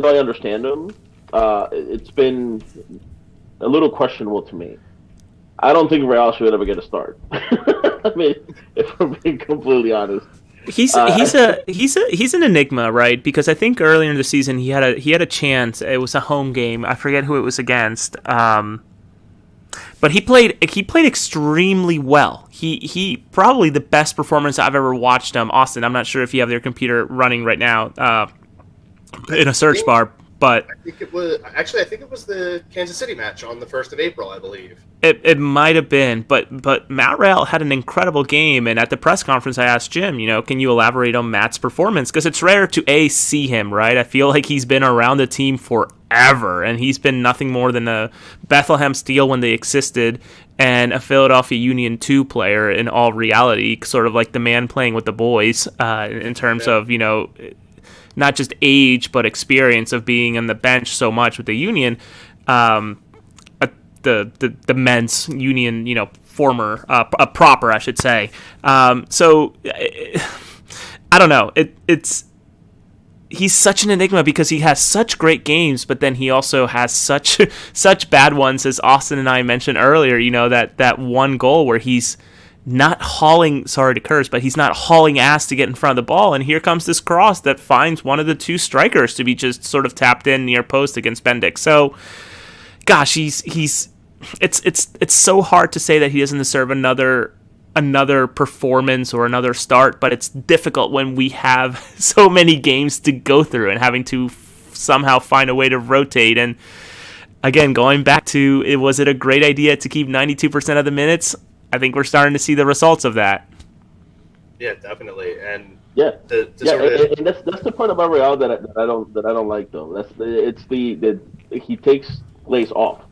though I understand them, it's been a little questionable to me. I don't think Real should ever get a start. I mean, if we're being completely honest. He's an enigma, right? Because I think earlier in the season he had a chance. It was a home game. I forget who it was against. But he played extremely well. He probably the best performance I've ever watched him. Austin, I'm not sure if you have your computer running right now in a search bar, but I think it was the Kansas City match on the 1st of April, I believe. It might have been, but Matt Real had an incredible game, and at the press conference I asked Jim, can you elaborate on Matt's performance? Because it's rare to see him, right? I feel like he's been around the team forever, and he's been nothing more than a Bethlehem Steel when they existed, and a Philadelphia Union 2 player in all reality, sort of like the man playing with the boys in terms of, not just age, but experience of being on the bench so much with the Union. The men's Union, former, proper, I should say. So I don't know. He's such an enigma because he has such great games, but then he also has such bad ones, as Austin and I mentioned earlier. That one goal where he's not hauling, sorry to curse, but he's not hauling ass to get in front of the ball, and here comes this cross that finds one of the two strikers to be just sort of tapped in near post against Bendik. So, gosh, it's so hard to say that he doesn't deserve another performance or another start, but it's difficult when we have so many games to go through and having to somehow find a way to rotate. And again, going back to, was it a great idea to keep 92% of the minutes? I think we're starting to see the results of that. Yeah, definitely, and and that's the part about Real that I don't like though. He takes plays off.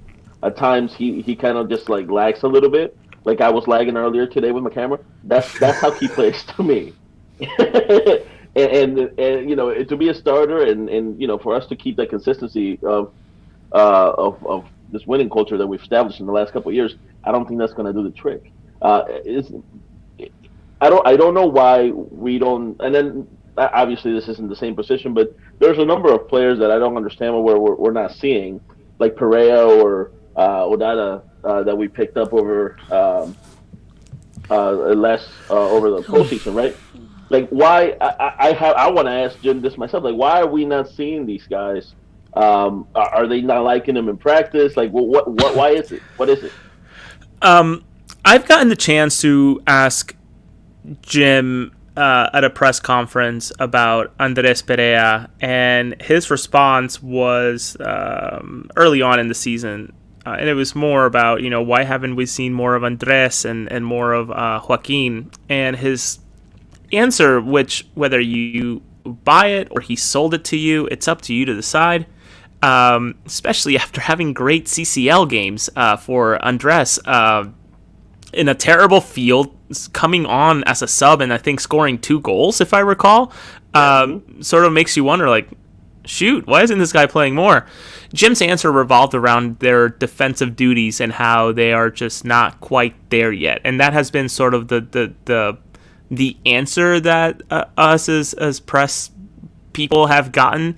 At times he kind of just like lags a little bit. Like I was lagging earlier today with my camera. That's how he plays to me. and to be a starter and for us to keep that consistency of this winning culture that we've established in the last couple of years, I don't think that's going to do the trick. I don't know why we don't. And then obviously this isn't the same position, but there's a number of players that I don't understand where we're not seeing, like Perea or Odada that we picked up over over the postseason, right? Like why? I want to ask Jim this myself. Like why are we not seeing these guys? Are they not liking them in practice? Like what? Why is it? What is it? I've gotten the chance to ask Jim at a press conference about Andres Perea, and his response was early on in the season, and it was more about, why haven't we seen more of Andres and more of Joaquin? And his answer, which whether you buy it or he sold it to you, it's up to you to decide, especially after having great CCL games for Andres. In a terrible field, coming on as a sub and I think scoring 2 goals, if I recall, sort of makes you wonder, like, shoot, why isn't this guy playing more? Jim's answer revolved around their defensive duties and how they are just not quite there yet, and that has been sort of the answer that us as press people have gotten.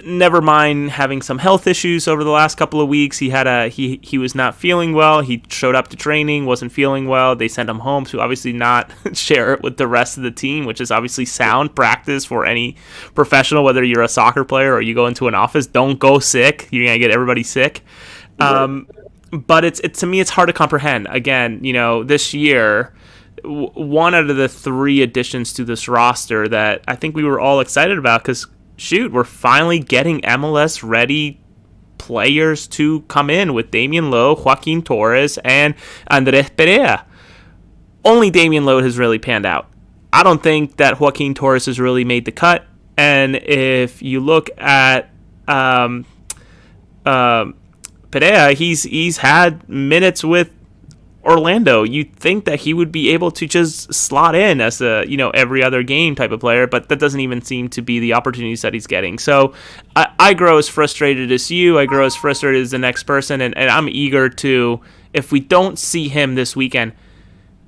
never mind having some health issues over the last couple of weeks. He was not feeling well. He showed up to training, wasn't feeling well. They sent him home to obviously not share it with the rest of the team, which is obviously sound practice for any professional, whether you're a soccer player or you go into an office. Don't go sick. You're going to get everybody sick. But it's to me, it's hard to comprehend. Again, this year, one out of the 3 additions to this roster that I think we were all excited about because, shoot, we're finally getting MLS ready players to come in with Damian Lowe, Joaquin Torres, and Andres Perea. Only Damian Lowe has really panned out. I don't think that Joaquin Torres has really made the cut. And if you look at Perea, he's had minutes with Orlando. You'd think that he would be able to just slot in as a every other game type of player, but that doesn't even seem to be the opportunities that he's getting. So I grow as frustrated as you. I grow as frustrated as the next person, and I'm eager to, if we don't see him this weekend,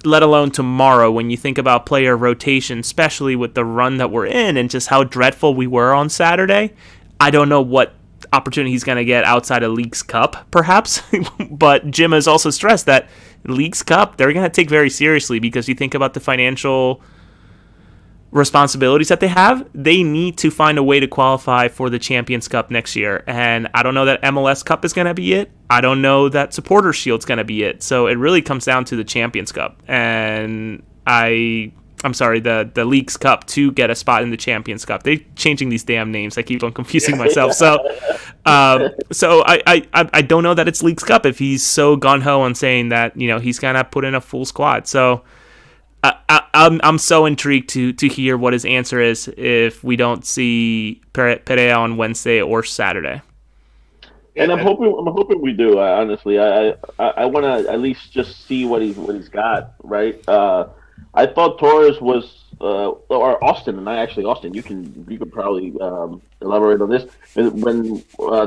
let alone tomorrow, when you think about player rotation, especially with the run that we're in and just how dreadful we were on Saturday, I don't know what opportunity he's going to get outside of Leagues Cup, perhaps. But Jim has also stressed that Leagues Cup, they're going to take very seriously because you think about the financial responsibilities that they have. They need to find a way to qualify for the Champions Cup next year. And I don't know that MLS Cup is going to be it. I don't know that Supporters Shield's going to be it. So it really comes down to the Champions Cup. And I'm sorry, the Leagues Cup to get a spot in the Champions Cup. They're changing these damn names. I keep on confusing myself. So I don't know that it's Leagues Cup if he's so gun-ho on saying that, he's going to put in a full squad. So I'm so intrigued to hear what his answer is if we don't see Perea on Wednesday or Saturday. And I'm hoping we do. Honestly, I want to at least just see what he's got, right? I thought Torres was, or Austin, and Austin, you could probably elaborate on this. When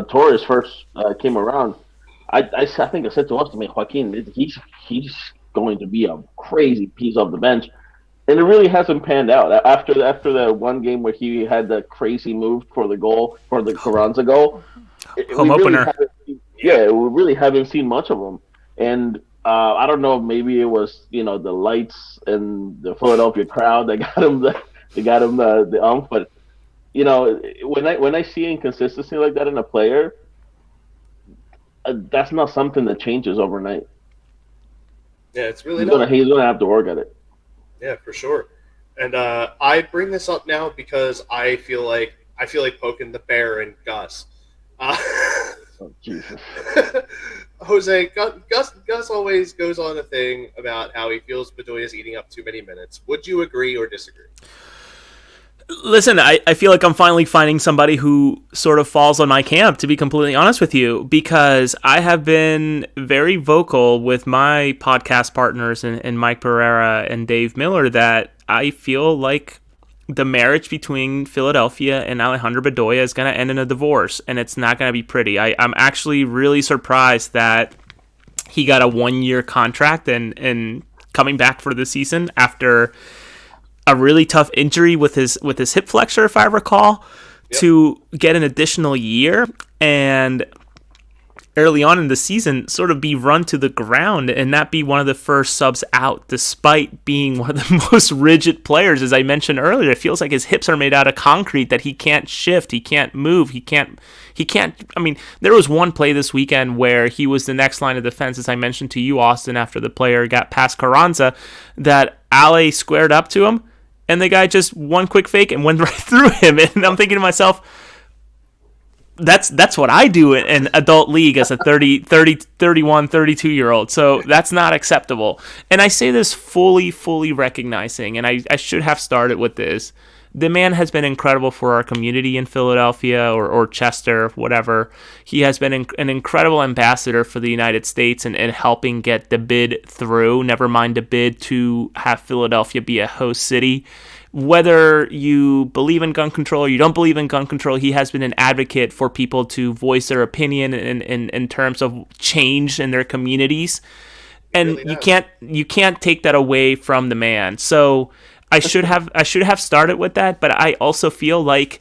Torres first came around, I think I said to Austin, man, Joaquin, he's going to be a crazy piece off the bench, and it really hasn't panned out. After the one game where he had the crazy move for the goal, for the Carranza goal, home opener. We really haven't seen much of him, and. I don't know. Maybe it was the lights and the Philadelphia crowd that got him the umph. But when I see inconsistency like that in a player, that's not something that changes overnight. Yeah, it's really he's gonna have to work at it. Yeah, for sure. And I bring this up now because I feel like poking the bear in Gus. Oh, Jesus. Jose, Gus always goes on a thing about how he feels Bedoya is eating up too many minutes. Would you agree or disagree? Listen, I feel like I'm finally finding somebody who sort of falls on my camp, to be completely honest with you, because I have been very vocal with my podcast partners and Mike Pereira and Dave Miller that I feel like the marriage between Philadelphia and Alejandro Bedoya is going to end in a divorce, and it's not going to be pretty. I'm actually really surprised that he got a 1-year contract and coming back for the season after a really tough injury with his hip flexor, if I recall, to get an additional year and early on in the season sort of be run to the ground and not be one of the first subs out, despite being one of the most rigid players. As I mentioned earlier, it feels like his hips are made out of concrete, that he can't shift, he can't move, he can't. I mean, there was one play this weekend where he was the next line of defense, as I mentioned to you, Austin, after the player got past Carranza, that Ale squared up to him, and the guy just one quick fake and went right through him. And I'm thinking to myself, that's what I do in adult league as a 31, 32-year-old. So that's not acceptable. And I say this fully recognizing, and I should have started with this, the man has been incredible for our community in Philadelphia or Chester, whatever. He has been an incredible ambassador for the United States and helping get the bid through, never mind the bid to have Philadelphia be a host city. Whether you believe in gun control or you don't believe in gun control, he has been an advocate for people to voice their opinion in terms of change in their communities. And really you can't take that away from the man. So I should have started with that, but I also feel like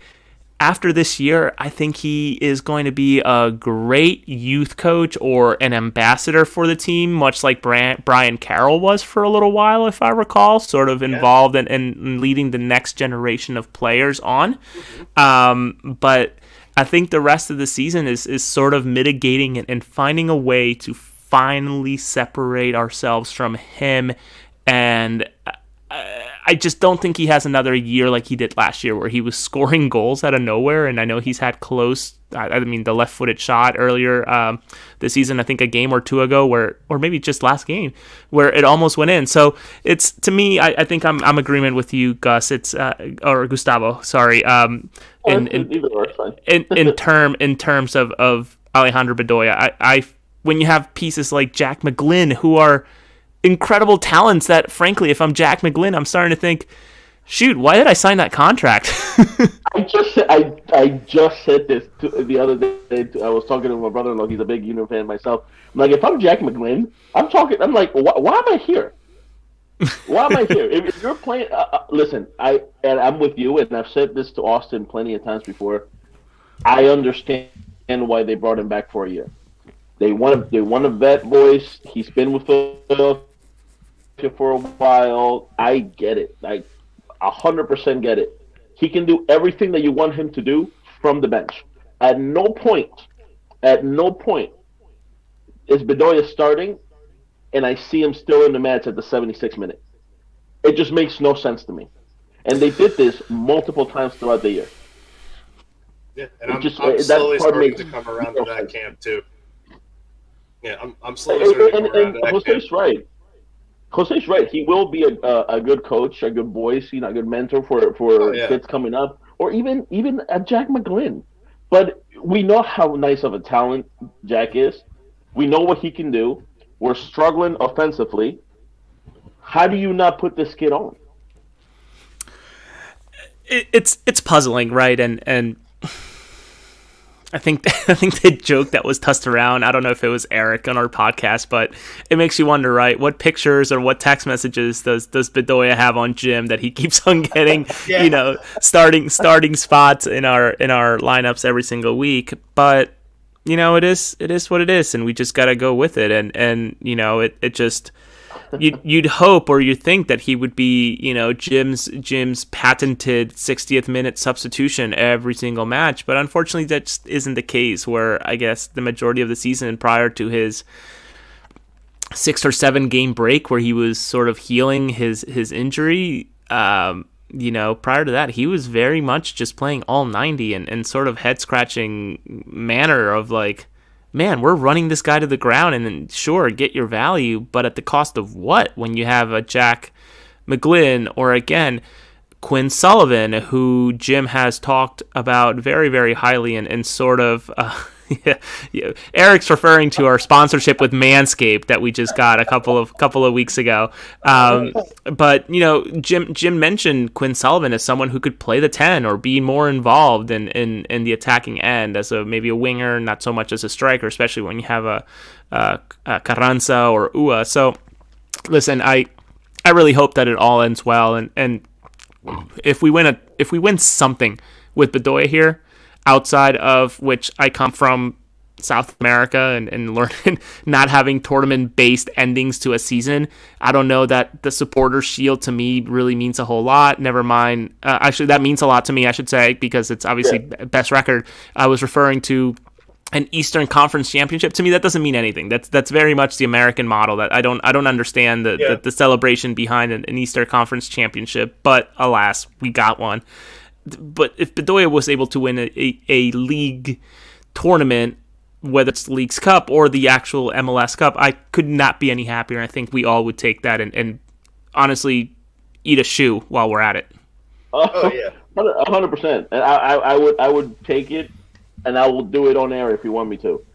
after this year, I think he is going to be a great youth coach or an ambassador for the team, much like Brian Carroll was for a little while, if I recall, sort of involved in leading the next generation of players on. But I think the rest of the season is sort of mitigating and finding a way to finally separate ourselves from him. And I just don't think he has another year like he did last year where he was scoring goals out of nowhere. And I know he's had the left-footed shot earlier this season, I think a game or two ago, or maybe just last game, where it almost went in. So it's, to me, I think I'm agreement with you, Gus. It's or Gustavo, sorry. In terms of Alejandro Bedoya, I when you have pieces like Jack McGlynn, who are incredible talents that, frankly, if I'm Jack McGlynn, I'm starting to think, shoot, why did I sign that contract? I just said this the other day. I was talking to my brother-in-law. He's a big Union fan myself. I'm like, if I'm Jack McGlynn, I'm like, why am I here? Why am I here? If you're playing, listen, I'm with you, and I've said this to Austin plenty of times before. I understand why they brought him back for a year. They want a vet voice. He's been with Philadelphia for a while. I get it. I 100% get it. He can do everything that you want him to do from the bench. At no point is Bedoya starting, and I see him still in the match at the 76th minute. It just makes no sense to me. And they did this multiple times throughout the year. Yeah, and I'm slowly starting to come around to that camp too. Yeah, I'm slowly starting to come around to that Jose's camp. right. Jose's right. He will be a good coach, a good voice, a good mentor for kids coming up, or even a Jack McGlynn. But we know how nice of a talent Jack is. We know what he can do. We're struggling offensively. How do you not put this kid on? It's puzzling, right? And I think the joke that was tossed around, I don't know if it was Eric on our podcast, but it makes you wonder, right? What pictures or what text messages does Bedoya have on Jim that he keeps on getting, starting spots in our lineups every single week? But it is what it is, and we just got to go with it. And it just, you'd hope or you'd think that he would be, Jim's patented 60th minute substitution every single match, but unfortunately that just isn't the case. Where I guess the majority of the season prior to his 6 or 7 game break, where he was sort of healing his injury, prior to that, he was very much just playing all 90 and sort of head-scratching manner of like, man, we're running this guy to the ground and then, sure, get your value, but at the cost of what? When you have a Jack McGlynn or, again, Quinn Sullivan, who Jim has talked about very, very highly and sort of... Eric's referring to our sponsorship with Manscaped that we just got a couple of weeks ago. But Jim mentioned Quinn Sullivan as someone who could play the 10 or be more involved in the attacking end as maybe a winger, not so much as a striker, especially when you have a Carranza or Ua. So listen, I really hope that it all ends well, and if we win something with Bedoya here, outside of which I come from South America and learning not having tournament-based endings to a season, I don't know that the Supporters' Shield to me really means a whole lot. Never mind. Actually, that means a lot to me, I should say, because it's obviously best record. I was referring to an Eastern Conference Championship. To me, that doesn't mean anything. That's very much the American model. That I don't understand the celebration behind an Eastern Conference Championship. But alas, we got one. But if Bedoya was able to win a league tournament, whether it's the League's Cup or the actual MLS Cup, I could not be any happier. I think we all would take that and honestly eat a shoe while we're at it. Oh yeah, 100%. And I would take it, and I will do it on air if you want me to.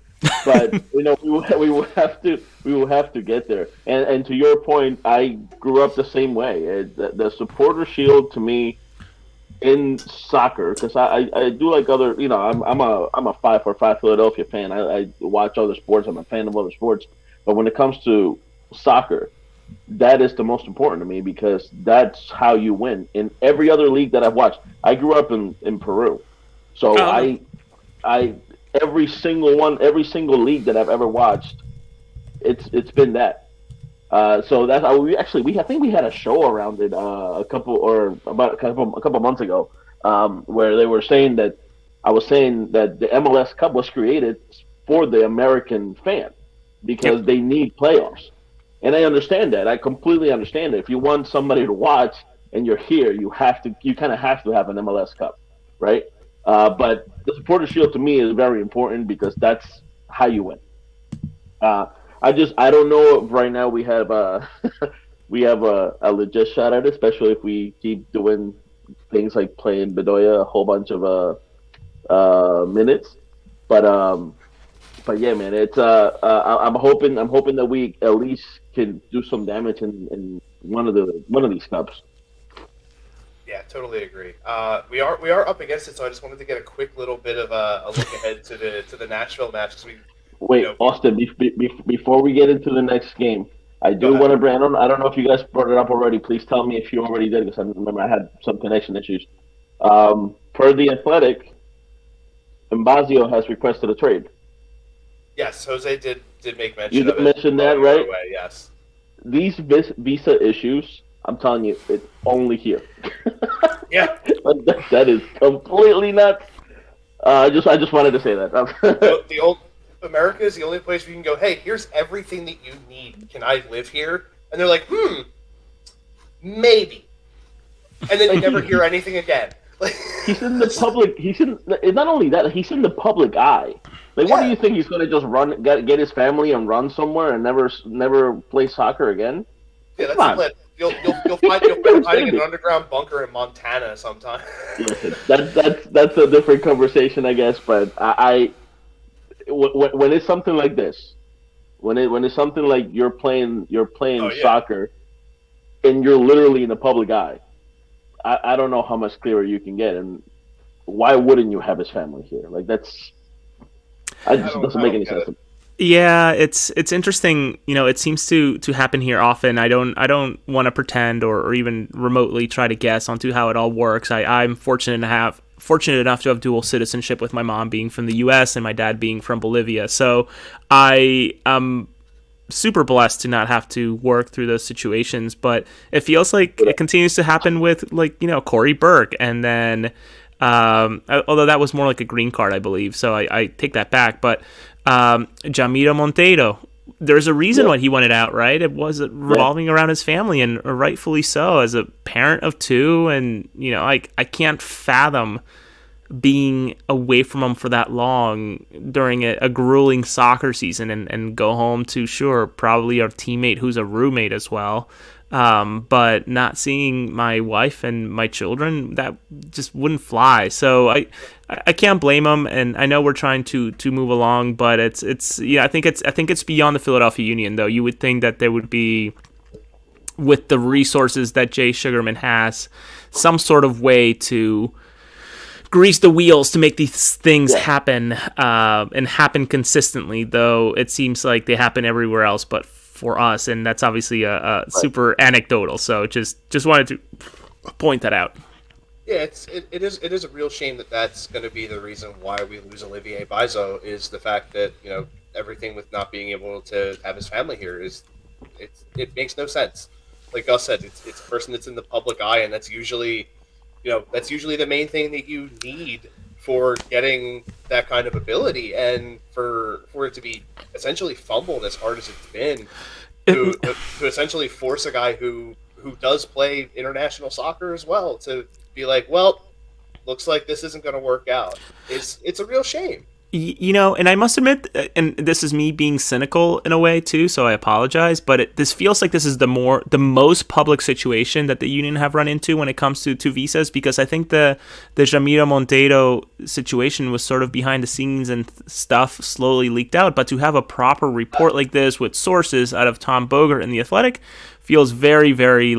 But we will have to get there. And to your point, I grew up the same way. The Supporter Shield to me, in soccer, because I do like other, I'm a 5-for-5 Philadelphia fan. I watch other sports. I'm a fan of other sports. But when it comes to soccer, that is the most important to me, because that's how you win. In every other league that I've watched, I grew up in Peru. So Oh, I every single league that I've ever watched, it's been that. So that's I think we had a show around it a couple months ago, where they were saying that I was saying that the MLS Cup was created for the American fan yep. because they need playoffs, and I understand that. I completely understand it. If you want somebody to watch and you're here, you kind of have to have an MLS Cup, right? But the supporter shield to me is very important because that's how you win. Uh, I don't know if right now we have a legit shot at it, especially if we keep doing things like playing Bedoya a whole bunch of minutes. But but yeah, man, it's I'm hoping that we at least can do some damage in one of these cups. Yeah, totally agree. We are up against it, so I just wanted to get a quick little bit of a look ahead to the Nashville match because Wait, Austin, before we get into the next game, I go do ahead. want to bring. I don't know if you guys brought it up already. Please tell me if you already did, because I remember I had some connection issues. Per the Athletic, Mbazio has requested a trade. Yes, Jose did make You mention of did it mention while that, you were right? away. Yes. These visa issues, I'm telling you, it's only here. Yeah. That is completely nuts. I just wanted to say that. The old America is the only place where you can go. Hey, here's everything that you need. Can I live here? And they're like, maybe. And then you never hear anything again. Like, He's in the public. He's in. Not only that, he's in the public eye. Like, what do yeah, you think he's going to just get his family and run somewhere and never play soccer again? yeah, Come that's the on. plan. You'll find him hiding in an Seriously. underground bunker in Montana sometime. Listen, that's a different conversation, I guess. But when it's something like this, when it's something like you're Oh playing yeah. soccer and you're literally in the public eye, I don't know how much clearer you can get. And why wouldn't you have his family here? Like that's I I just don't doesn't I make don't any get sense it. to me. Yeah, it's interesting. It seems to happen here often. I don't want to pretend or even remotely try to guess onto how it all works. I'm fortunate enough to have dual citizenship with my mom being from the U.S. and my dad being from Bolivia. So I am super blessed to not have to work through those situations. But it feels like it continues to happen with Corey Burke, and then although that was more like a green card, I believe. So I take that back, but. Jamiro Monteiro. There's a reason why he wanted out, right? It was revolving around his family, and rightfully so. As a parent of two, and I can't fathom being away from him for that long during a grueling soccer season, and go home to probably our teammate who's a roommate as well. But not seeing my wife and my children, that just wouldn't fly. So I can't blame them, and I know we're trying to move along, but it's I think it's beyond the Philadelphia Union though. You would think that there would be, with the resources that Jay Sugarman has, some sort of way to grease the wheels to make these things happen, and happen consistently. Though it seems like they happen everywhere else, but for us, and that's obviously a super anecdotal. So just wanted to point that out. Yeah, it is a real shame that that's going to be the reason why we lose Olivier Bizo is the fact that everything with not being able to have his family here it makes no sense. Like Gus said, it's a person that's in the public eye, and that's usually the main thing that you need for getting that kind of ability, and for it to be essentially fumbled as hard as it's been to essentially force a guy who does play international soccer as well to be like, well, looks like this isn't going to work out. It's a real shame. And I must admit, and this is me being cynical in a way too, so I apologize, but this feels like this is the most public situation that the union have run into when it comes to visas, because I think the Jamiro Monteiro situation was sort of behind the scenes and stuff slowly leaked out, but to have a proper report like this with sources out of Tom Bogert and The Athletic feels very, very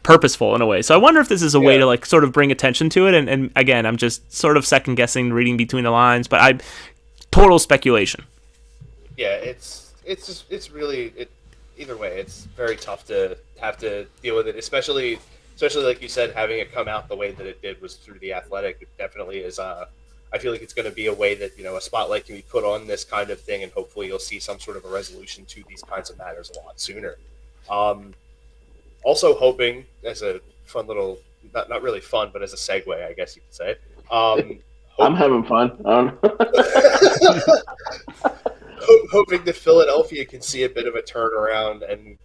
purposeful in a way. So I wonder if this is a way to sort of bring attention to it. And again, I'm just sort of second guessing, reading between the lines, but total speculation. Yeah, it's really either way. It's very tough to have to deal with it, especially especially like you said, having it come out the way that it did was through the Athletic. It definitely is. I feel like it's going to be a way that a spotlight can be put on this kind of thing, and hopefully you'll see some sort of a resolution to these kinds of matters a lot sooner. Also hoping, as a fun little, not really fun, but as a segue, I guess you could say. I'm having fun. Hoping that Philadelphia can see a bit of a turnaround and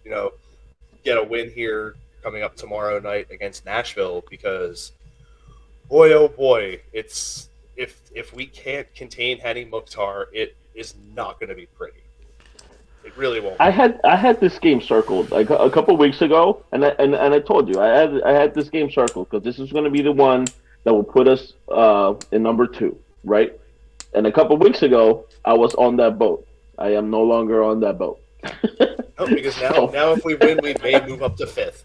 get a win here coming up tomorrow night against Nashville, because boy oh boy, it's if we can't contain Hani Mukhtar, it is not going to be pretty. It really won't. I had this game circled like a couple weeks ago, and I told you I had this game circled because this is going to be the one that will put us in number 2, right? And a couple weeks ago, I was on that boat. I am no longer on that boat. No, because now if we win, we may move up to 5th.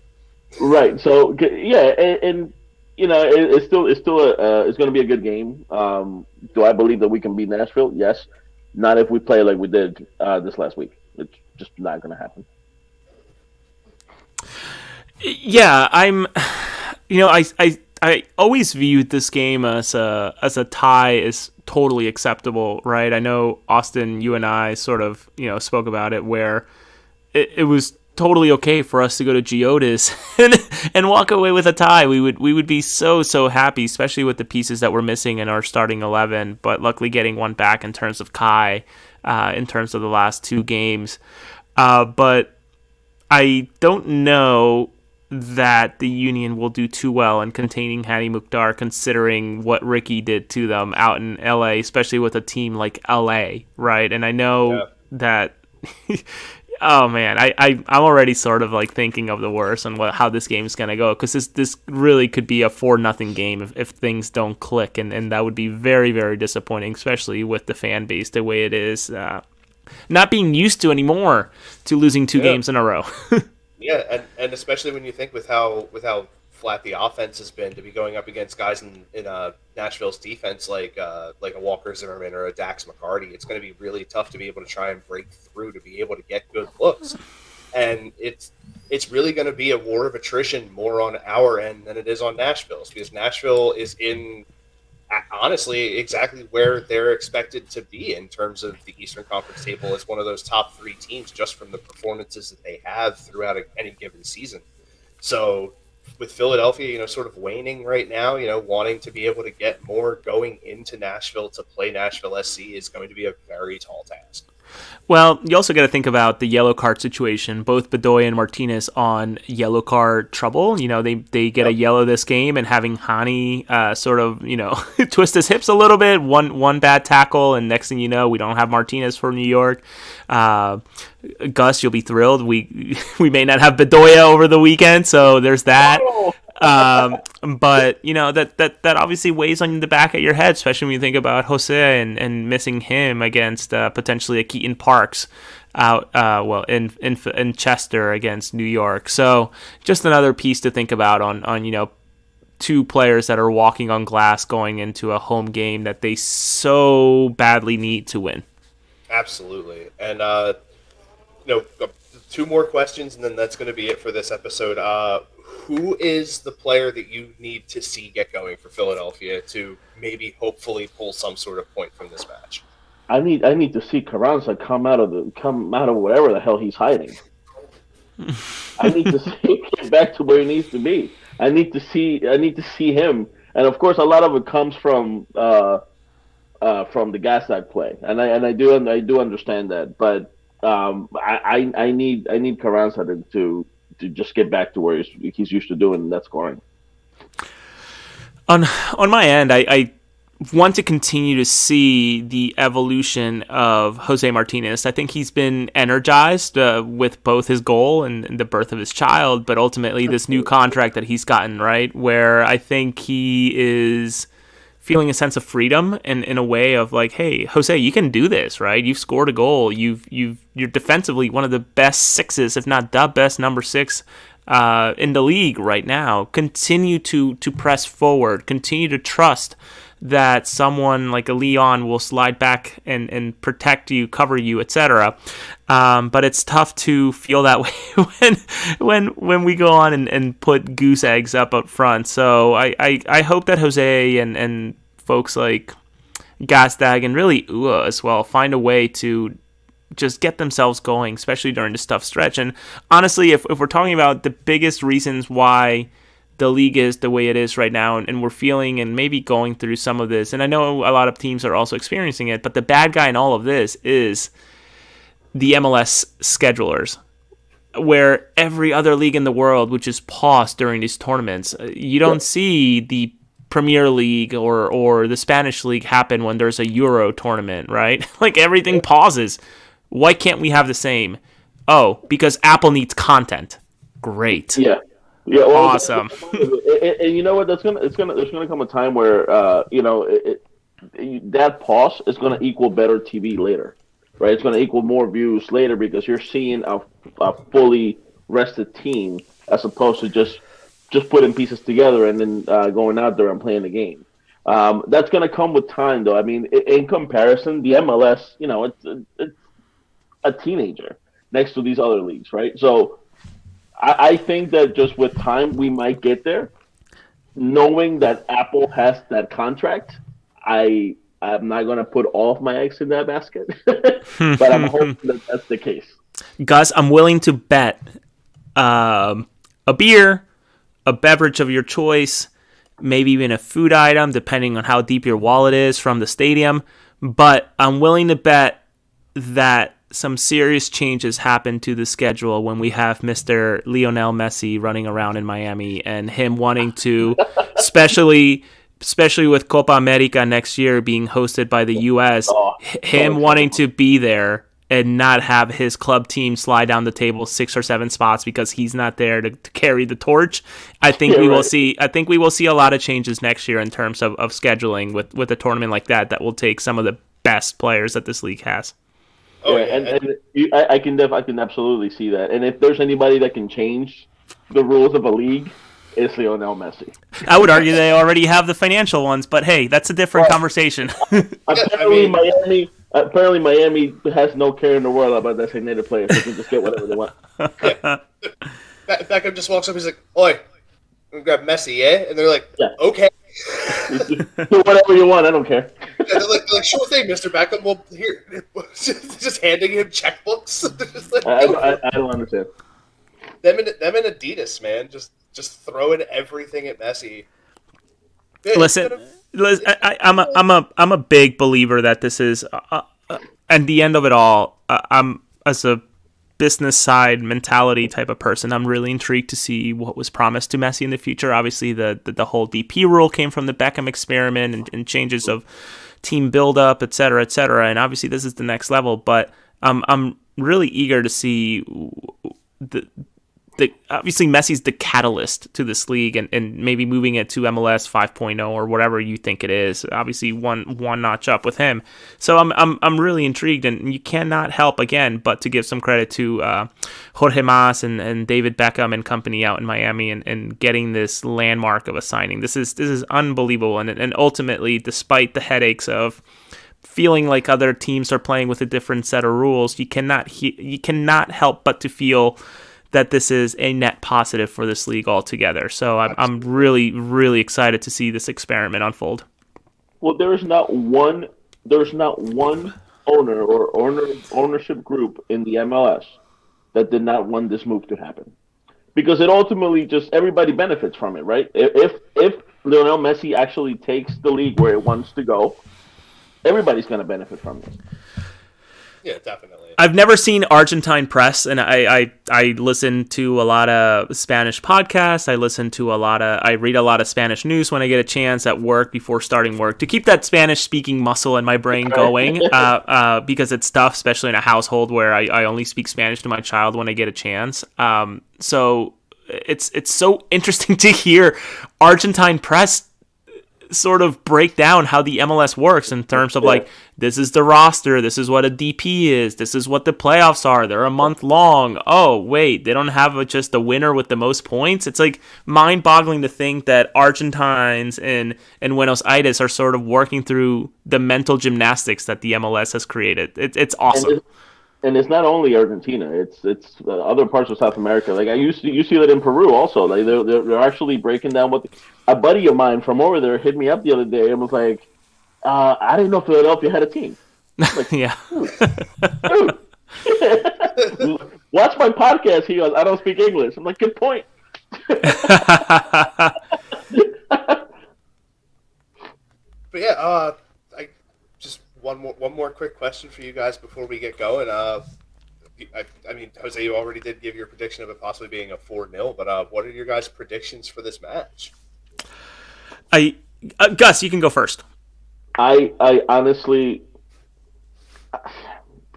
Right. So yeah, and it's still it's going to be a good game. Do I believe that we can beat Nashville? Yes. Not if we play like we did this last week. It's just not going to happen. Yeah, I always viewed this game as a tie is totally acceptable, right? I know, Austin, you and I sort of spoke about it, where it was totally okay for us to go to Geodis and walk away with a tie. We would be so happy, especially with the pieces that we're missing in our starting 11. But luckily, getting one back in terms of Kai, in terms of the last 2 games. But I don't know that the Union will do too well in containing Hani Mukhtar, considering what Ricky did to them out in LA, especially with a team like LA, right? And I know that oh man, I'm already sort of like thinking of the worst and how this game is going to go, because this really could be a 4-0 game if things don't click, and that would be very, very disappointing, especially with the fan base the way it is, not being used to anymore to losing 2 games in a row. Yeah, and especially when you think with how flat the offense has been, to be going up against guys in Nashville's defense like a Walker Zimmerman or a Dax McCarty, it's going to be really tough to be able to try and break through to be able to get good looks. And it's really going to be a war of attrition more on our end than it is on Nashville's, because Nashville is in, honestly, exactly where they're expected to be in terms of the Eastern Conference table as one of those top 3 teams, just from the performances that they have throughout any given season. So with Philadelphia, sort of waning right now, wanting to be able to get more going into Nashville to play Nashville SC is going to be a very tall task. Well, you also got to think about the yellow card situation. Both Bedoya and Martinez on yellow card trouble. They get a yellow this game, and having Hani sort of twist his hips a little bit. One bad tackle, and next thing you know, we don't have Martinez for New York. Gus, you'll be thrilled. We may not have Bedoya over the weekend, so there's that. But that obviously weighs on the back of your head, especially when you think about Jose and missing him against potentially a Keaton Parks out in Chester against New York. So just another piece to think about on 2 players that are walking on glass going into a home game that they so badly need to win. Absolutely. And 2 more questions, and then that's going to be it for this episode. Who is the player that you need to see get going for Philadelphia to maybe hopefully pull some sort of point from this match? I need to see Carranza come out of whatever the hell he's hiding. I need to see him get back to where he needs to be. I need to see him, and of course, a lot of it comes from the Gasak play, and I do understand that, but I need Carranza to just get back to where he's used to doing that scoring. On my end, I want to continue to see the evolution of Jose Martinez. I think he's been energized with both his goal and the birth of his child, but ultimately this new contract that he's gotten, right, where I think he is feeling a sense of freedom and in a way of like, hey, Jose, you can do this, right? You've scored a goal. You're defensively one of the best 6s, if not the best number 6 in the league right now. Continue to press forward. Continue to trust that someone like a Leon will slide back and protect you, cover you, etc. But it's tough to feel that way when we go on and put goose eggs up front. So I hope that Jose and folks like Gastag and really Ua as well find a way to just get themselves going, especially during this tough stretch. And honestly, if we're talking about the biggest reasons why the league is the way it is right now, and we're feeling and maybe going through some of this, and I know a lot of teams are also experiencing it, but the bad guy in all of this is the MLS schedulers, where every other league in the world would just pause during these tournaments. You don't see the Premier League or the Spanish League happen when there's a Euro tournament, right? Like everything pauses. Why can't we have the same? Oh, because Apple needs content. Great. Yeah. Yeah. Well, awesome. And you know what? There's gonna come a time where that pause is gonna equal better TV later, right? It's gonna equal more views later because you're seeing a fully rested team as opposed to just putting pieces together and then going out there and playing the game. That's gonna come with time, though. I mean, in comparison, the MLS, it's a teenager next to these other leagues, right? So I think that just with time we might get there. Knowing that Apple has that contract, I'm not going to put all of my eggs in that basket, but I'm hoping that that's the case. Gus, I'm willing to bet a beer, a beverage of your choice, maybe even a food item, depending on how deep your wallet is from the stadium. But I'm willing to bet that some serious changes happen to the schedule when we have Mr. Lionel Messi running around in Miami and him wanting to, especially with Copa America next year being hosted by the U.S., him wanting to be there and not have his club team slide down the table 6 or 7 spots because he's not there to carry the torch. I think we will see a lot of changes next year in terms of scheduling with a tournament like that will take some of the best players that this league has. Oh, yeah, and I can absolutely see that. And if there's anybody that can change the rules of a league, it's Lionel Messi. I would argue they already have the financial ones, but hey, that's a different conversation. Apparently, Miami has no care in the world about designated players. They can just get whatever they want. Yeah. Beckham just walks up. He's like, "Oi, we've got Messi, eh?" And they're like, yeah. "Okay." Do whatever you want. I don't care. Yeah, they're like, "Sure thing, Mr. Beckham. Well, here," just handing him checkbooks. Like, I don't understand. Them and Adidas, man, just throwing everything at Messi. Yeah, listen, I'm a big believer that this is, at the end of it all, I'm as a business side mentality type of person, I'm really intrigued to see what was promised to Messi in the future. Obviously, the whole DP rule came from the Beckham experiment and changes of team build-up, et cetera, and obviously this is the next level. But I'm really eager to see obviously Messi's the catalyst to this league and maybe moving it to MLS 5.0 or whatever you think it is. Obviously one notch up with him. So I'm really intrigued, and you cannot help again but to give some credit to Jorge Mas and David Beckham and company out in Miami and getting this landmark of a signing. This is unbelievable, and ultimately, despite the headaches of feeling like other teams are playing with a different set of rules, you cannot help but to feel that this is a net positive for this league altogether. So I'm really, really excited to see this experiment unfold. Well, there's not one owner or ownership group in the MLS that did not want this move to happen, because it ultimately just everybody benefits from it, right? If Lionel Messi actually takes the league where it wants to go, everybody's going to benefit from it. Yeah, definitely. I've never seen Argentine press, and I listen to a lot of Spanish podcasts. I read a lot of Spanish news when I get a chance at work before starting work to keep that Spanish-speaking muscle in my brain going, because it's tough, especially in a household where I only speak Spanish to my child when I get a chance. So it's so interesting to hear Argentine press sort of break down how the MLS works in terms of like, this is the roster, this is what a DP is, this is what the playoffs are, they're a month long. Oh wait, they don't have just a winner with the most points. It's like mind-boggling to think that Argentines and Buenos Aires are sort of working through the mental gymnastics that the MLS has created. It's awesome. And it's not only Argentina; it's other parts of South America. Like you see that in Peru also. Like they're actually breaking down what a buddy of mine from over there hit me up the other day and was like, "I didn't know Philadelphia had a team." Like, yeah. Dude. Watch my podcast. He goes, "I don't speak English." I'm like, "Good point." But yeah, I just one more quick question for you guys before we get going. I mean, Jose, you already did give your prediction of it possibly being a 4-0, but what are your guys' predictions for this match? Gus, you can go first. I honestly,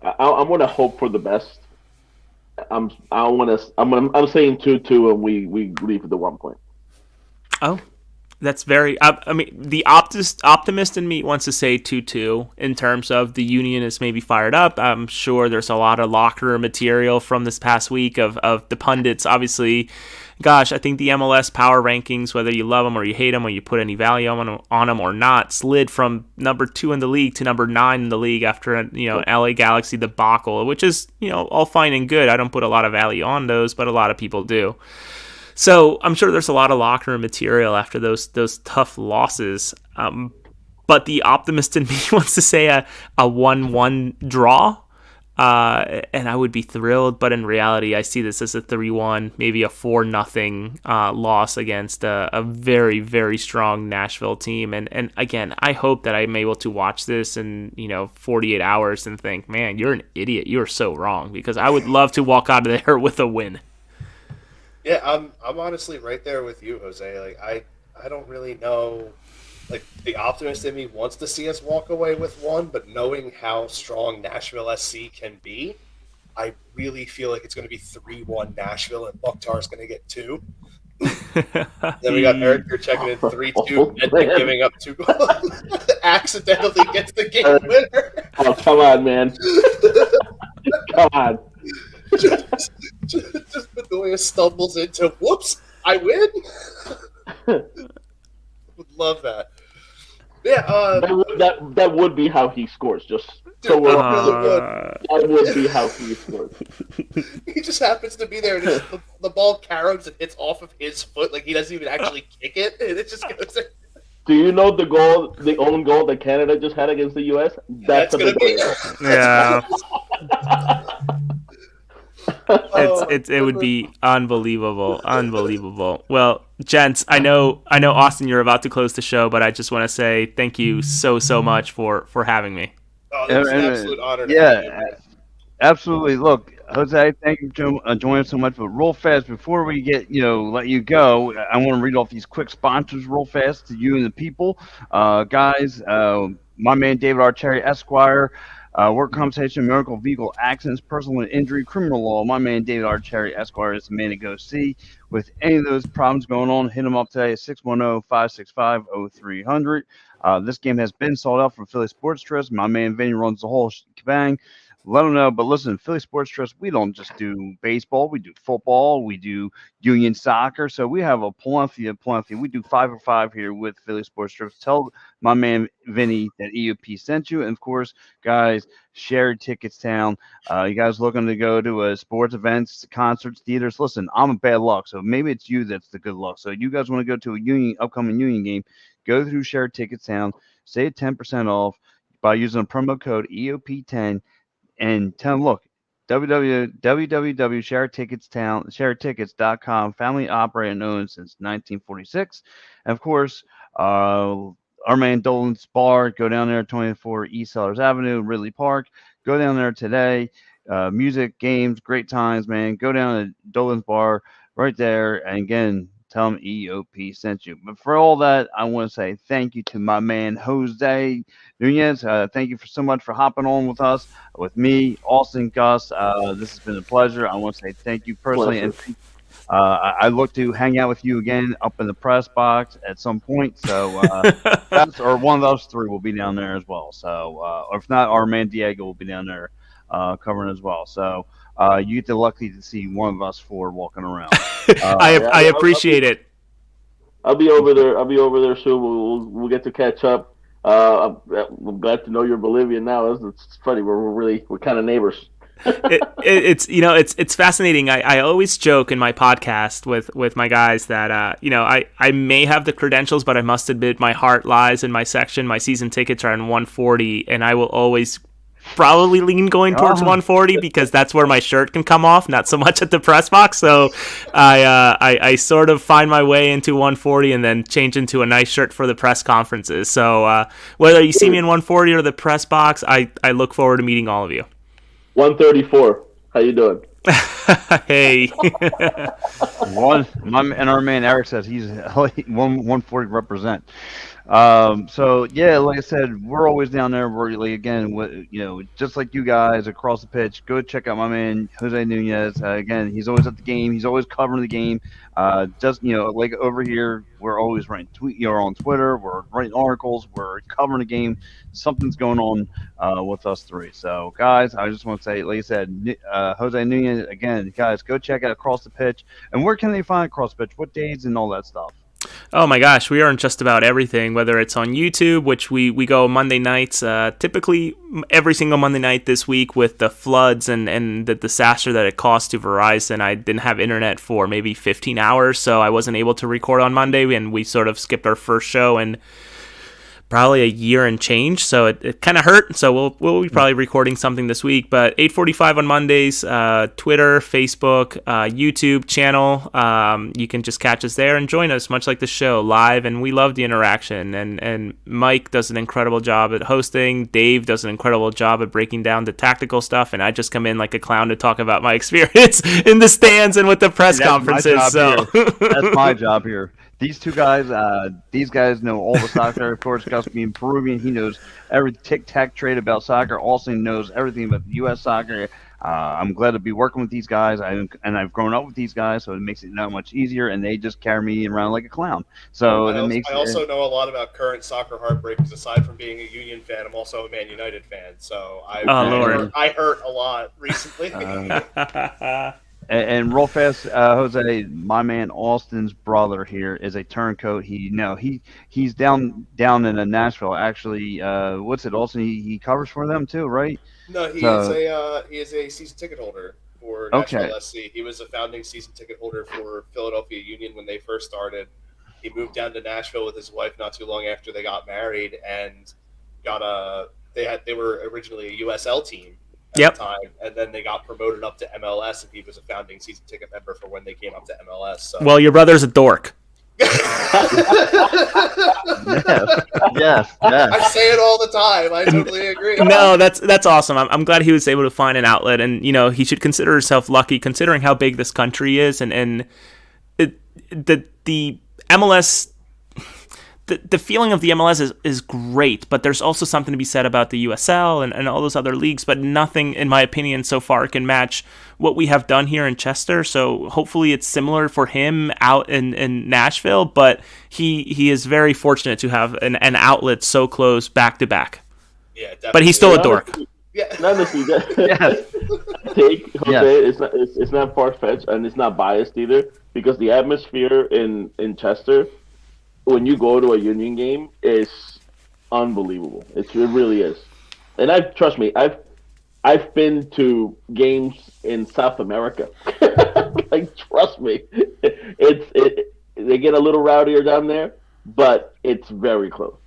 I'm going to hope for the best. I'm saying 2-2, and we leave at the 1 point. Oh. That's very. I mean, the optimist in me wants to say 2-2 in terms of the Union is maybe fired up. I'm sure there's a lot of locker room material from this past week of the pundits. Obviously, gosh, I think the MLS power rankings, whether you love them or you hate them or you put any value on them or not, slid from number 2 in the league to number 9 in the league after an LA Galaxy debacle, which is all fine and good. I don't put a lot of value on those, but a lot of people do. So I'm sure there's a lot of locker room material after those tough losses. But the optimist in me wants to say a 1-1 draw. And I would be thrilled. But in reality, I see this as a 3-1, maybe a 4-0 loss against a very, very strong Nashville team. And again, I hope that I'm able to watch this in 48 hours and think, man, you're an idiot. You're so wrong. Because I would love to walk out of there with a win. Yeah, I'm honestly right there with you, Jose. Like I don't really know. Like the optimist in me wants to see us walk away with one, but knowing how strong Nashville SC can be, I really feel like it's going to be 3-1 Nashville, and Mukhtar's going to get 2. Then we got Eric here checking in 3-2, and then giving up 2 goals. Accidentally gets the game winner. Oh, come on, man! Come on. Just Bedoya stumbles into, whoops, I win. Would love that. Yeah, that would be how he scores. Just so we're that would be how he scores. He just happens to be there, and the ball caroms and hits off of his foot, like he doesn't even actually kick it, and it just goes in. Do you know the own goal that Canada just had against the U.S.? That's gonna be. Yeah. It would be unbelievable. Well, gents, I know Austin, you're about to close the show, but I just want to say thank you so much for having me. Oh, it was an absolute honor. Absolutely. Look, Jose, thank you for joining us so much. But real fast, before we let you go, I want to read off these quick sponsors real fast to you and the people, guys. My man David Archeri Esquire. Work compensation, medical, vehicle accidents, personal injury, criminal law. My man David Archeri Esquire is the man to go see. With any of those problems going on, hit him up today at 610-565-0300. This game has been sold out for Philly Sports Trust. My man Vinny runs the whole shebang. Let them know. But listen, Philly Sports Trust, we don't just do baseball. We do football. We do union soccer. So we have a plenty. We do 5 for 5 here with Philly Sports Trust. Tell my man Vinny that EOP sent you. And, of course, guys, share Tickets Town. You guys looking to go to sports events, concerts, theaters. Listen, I'm a bad luck, so maybe it's you that's the good luck. So you guys want to go to a upcoming union game, go through Share Tickets Town, save 10% off by using a promo code EOP10. And tell them, look, www.sharetickets.com, family operated and owned since 1946. And, of course, our man Dolan's Bar, go down there, 24 East Sellers Avenue, Ridley Park. Go down there today. Music, games, great times, man. Go down to Dolan's Bar right there. And, again, tell them EOP sent you. But for all that, I want to say thank you to my man Jose Nunez. Thank you so much for hopping on with us, with me, Austin, Gus. This has been a pleasure. I want to say thank you personally, and I look to hang out with you again up in the press box at some point. So that's or one of those three will be down there as well. So or if not, our man Diego will be down there covering as well. So you get the lucky to see one of us four walking around. I appreciate it. I'll be over there. I'll be over there soon. We'll get to catch up. I'm glad to know you're Bolivian now. It's funny. We're kind of neighbors. It's fascinating. I always joke in my podcast with my guys that I may have the credentials, but I must admit my heart lies in my section. My season tickets are on 140, and I will always probably lean going towards 140 because that's where my shirt can come off, not so much at the press box. So I sort of find my way into 140 and then change into a nice shirt for the press conferences. So whether you see me in 140 or the press box, I look forward to meeting all of you. 134. How you doing? Hey. And our man Eric says he's 140 represent. So yeah, like I said, we're always down there. We're like, again, just like you guys across the pitch. Go check out my man Jose Nunez. Again, he's always at the game. He's always covering the game. Just like over here, we're always writing on Twitter. We're writing articles. We're covering the game. Something's going on with us three. So guys, I just want to say, like I said, Jose Nunez again. Guys, go check out Across the Pitch. And where can they find Across the Pitch? What days and all that stuff? Oh my gosh, we are on just about everything, whether it's on YouTube, which we go Monday nights, typically every single Monday night this week with the floods and the disaster that it caused to Verizon. I didn't have internet for maybe 15 hours, so I wasn't able to record on Monday, and we sort of skipped our first show and probably a year and change, so it kind of hurt. So we'll be probably recording something this week. But 8:45 on Mondays, Twitter, Facebook, YouTube channel. You can just catch us there and join us, much like the show, live. And we love the interaction. And Mike does an incredible job at hosting. Dave does an incredible job at breaking down the tactical stuff. And I just come in like a clown to talk about my experience in the stands and with the press conferences. So that's my job here. These two guys, know all the soccer. Of course, Gus being Peruvian, he knows every tic-tac trade about soccer. Also knows everything about the U.S. soccer. I'm glad to be working with these guys. I've grown up with these guys, so it makes it not much easier. And they just carry me around like a clown. So I also know a lot about current soccer heartbreaks. Aside from being a Union fan, I'm also a Man United fan. So I hurt a lot recently. And real fast, Jose, my man Austin's brother here is a turncoat. He's down in Nashville. Actually, what's it? Austin, he covers for them too, right? No, he is a season ticket holder for Nashville SC. He was a founding season ticket holder for Philadelphia Union when they first started. He moved down to Nashville with his wife not too long after they got married, and they were originally a USL team. At the time, and then they got promoted up to MLS, and he was a founding season ticket member for when they came up to MLS. So. Well, your brother's a dork. Yes. I say it all the time. I totally agree. No, that's awesome. I'm glad he was able to find an outlet, and he should consider himself lucky considering how big this country is, and the MLS. The feeling of the MLS is great, but there's also something to be said about the USL and all those other leagues, but nothing, in my opinion, so far can match what we have done here in Chester. So hopefully it's similar for him out in Nashville, but he is very fortunate to have an outlet so close back to back. Yeah, definitely. But he's still a dork. Yeah, honestly, take Jose. It's not far-fetched and it's not biased either, because the atmosphere in Chester, when you go to a Union game, is unbelievable. It really is. And trust me, I've been to games in South America. Like, trust me, they get a little rowdier down there, but it's very close.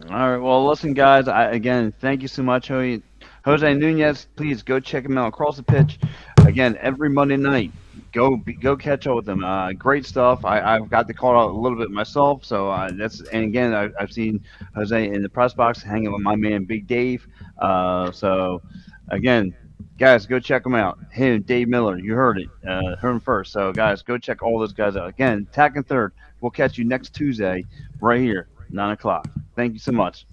All right. Well, listen, guys. Again, thank you so much, Jose Nunez. Please go check him out across the pitch. Again, every Monday night. Go catch up with them. Great stuff. I've got to call out a little bit myself. So and again, I've seen Jose in the press box hanging with my man Big Dave. So again, guys, go check him out. Him, Dave Miller. You heard it. Heard him first. So guys, go check all those guys out. Again, Tack and Third. We'll catch you next Tuesday right here, 9 o'clock. Thank you so much.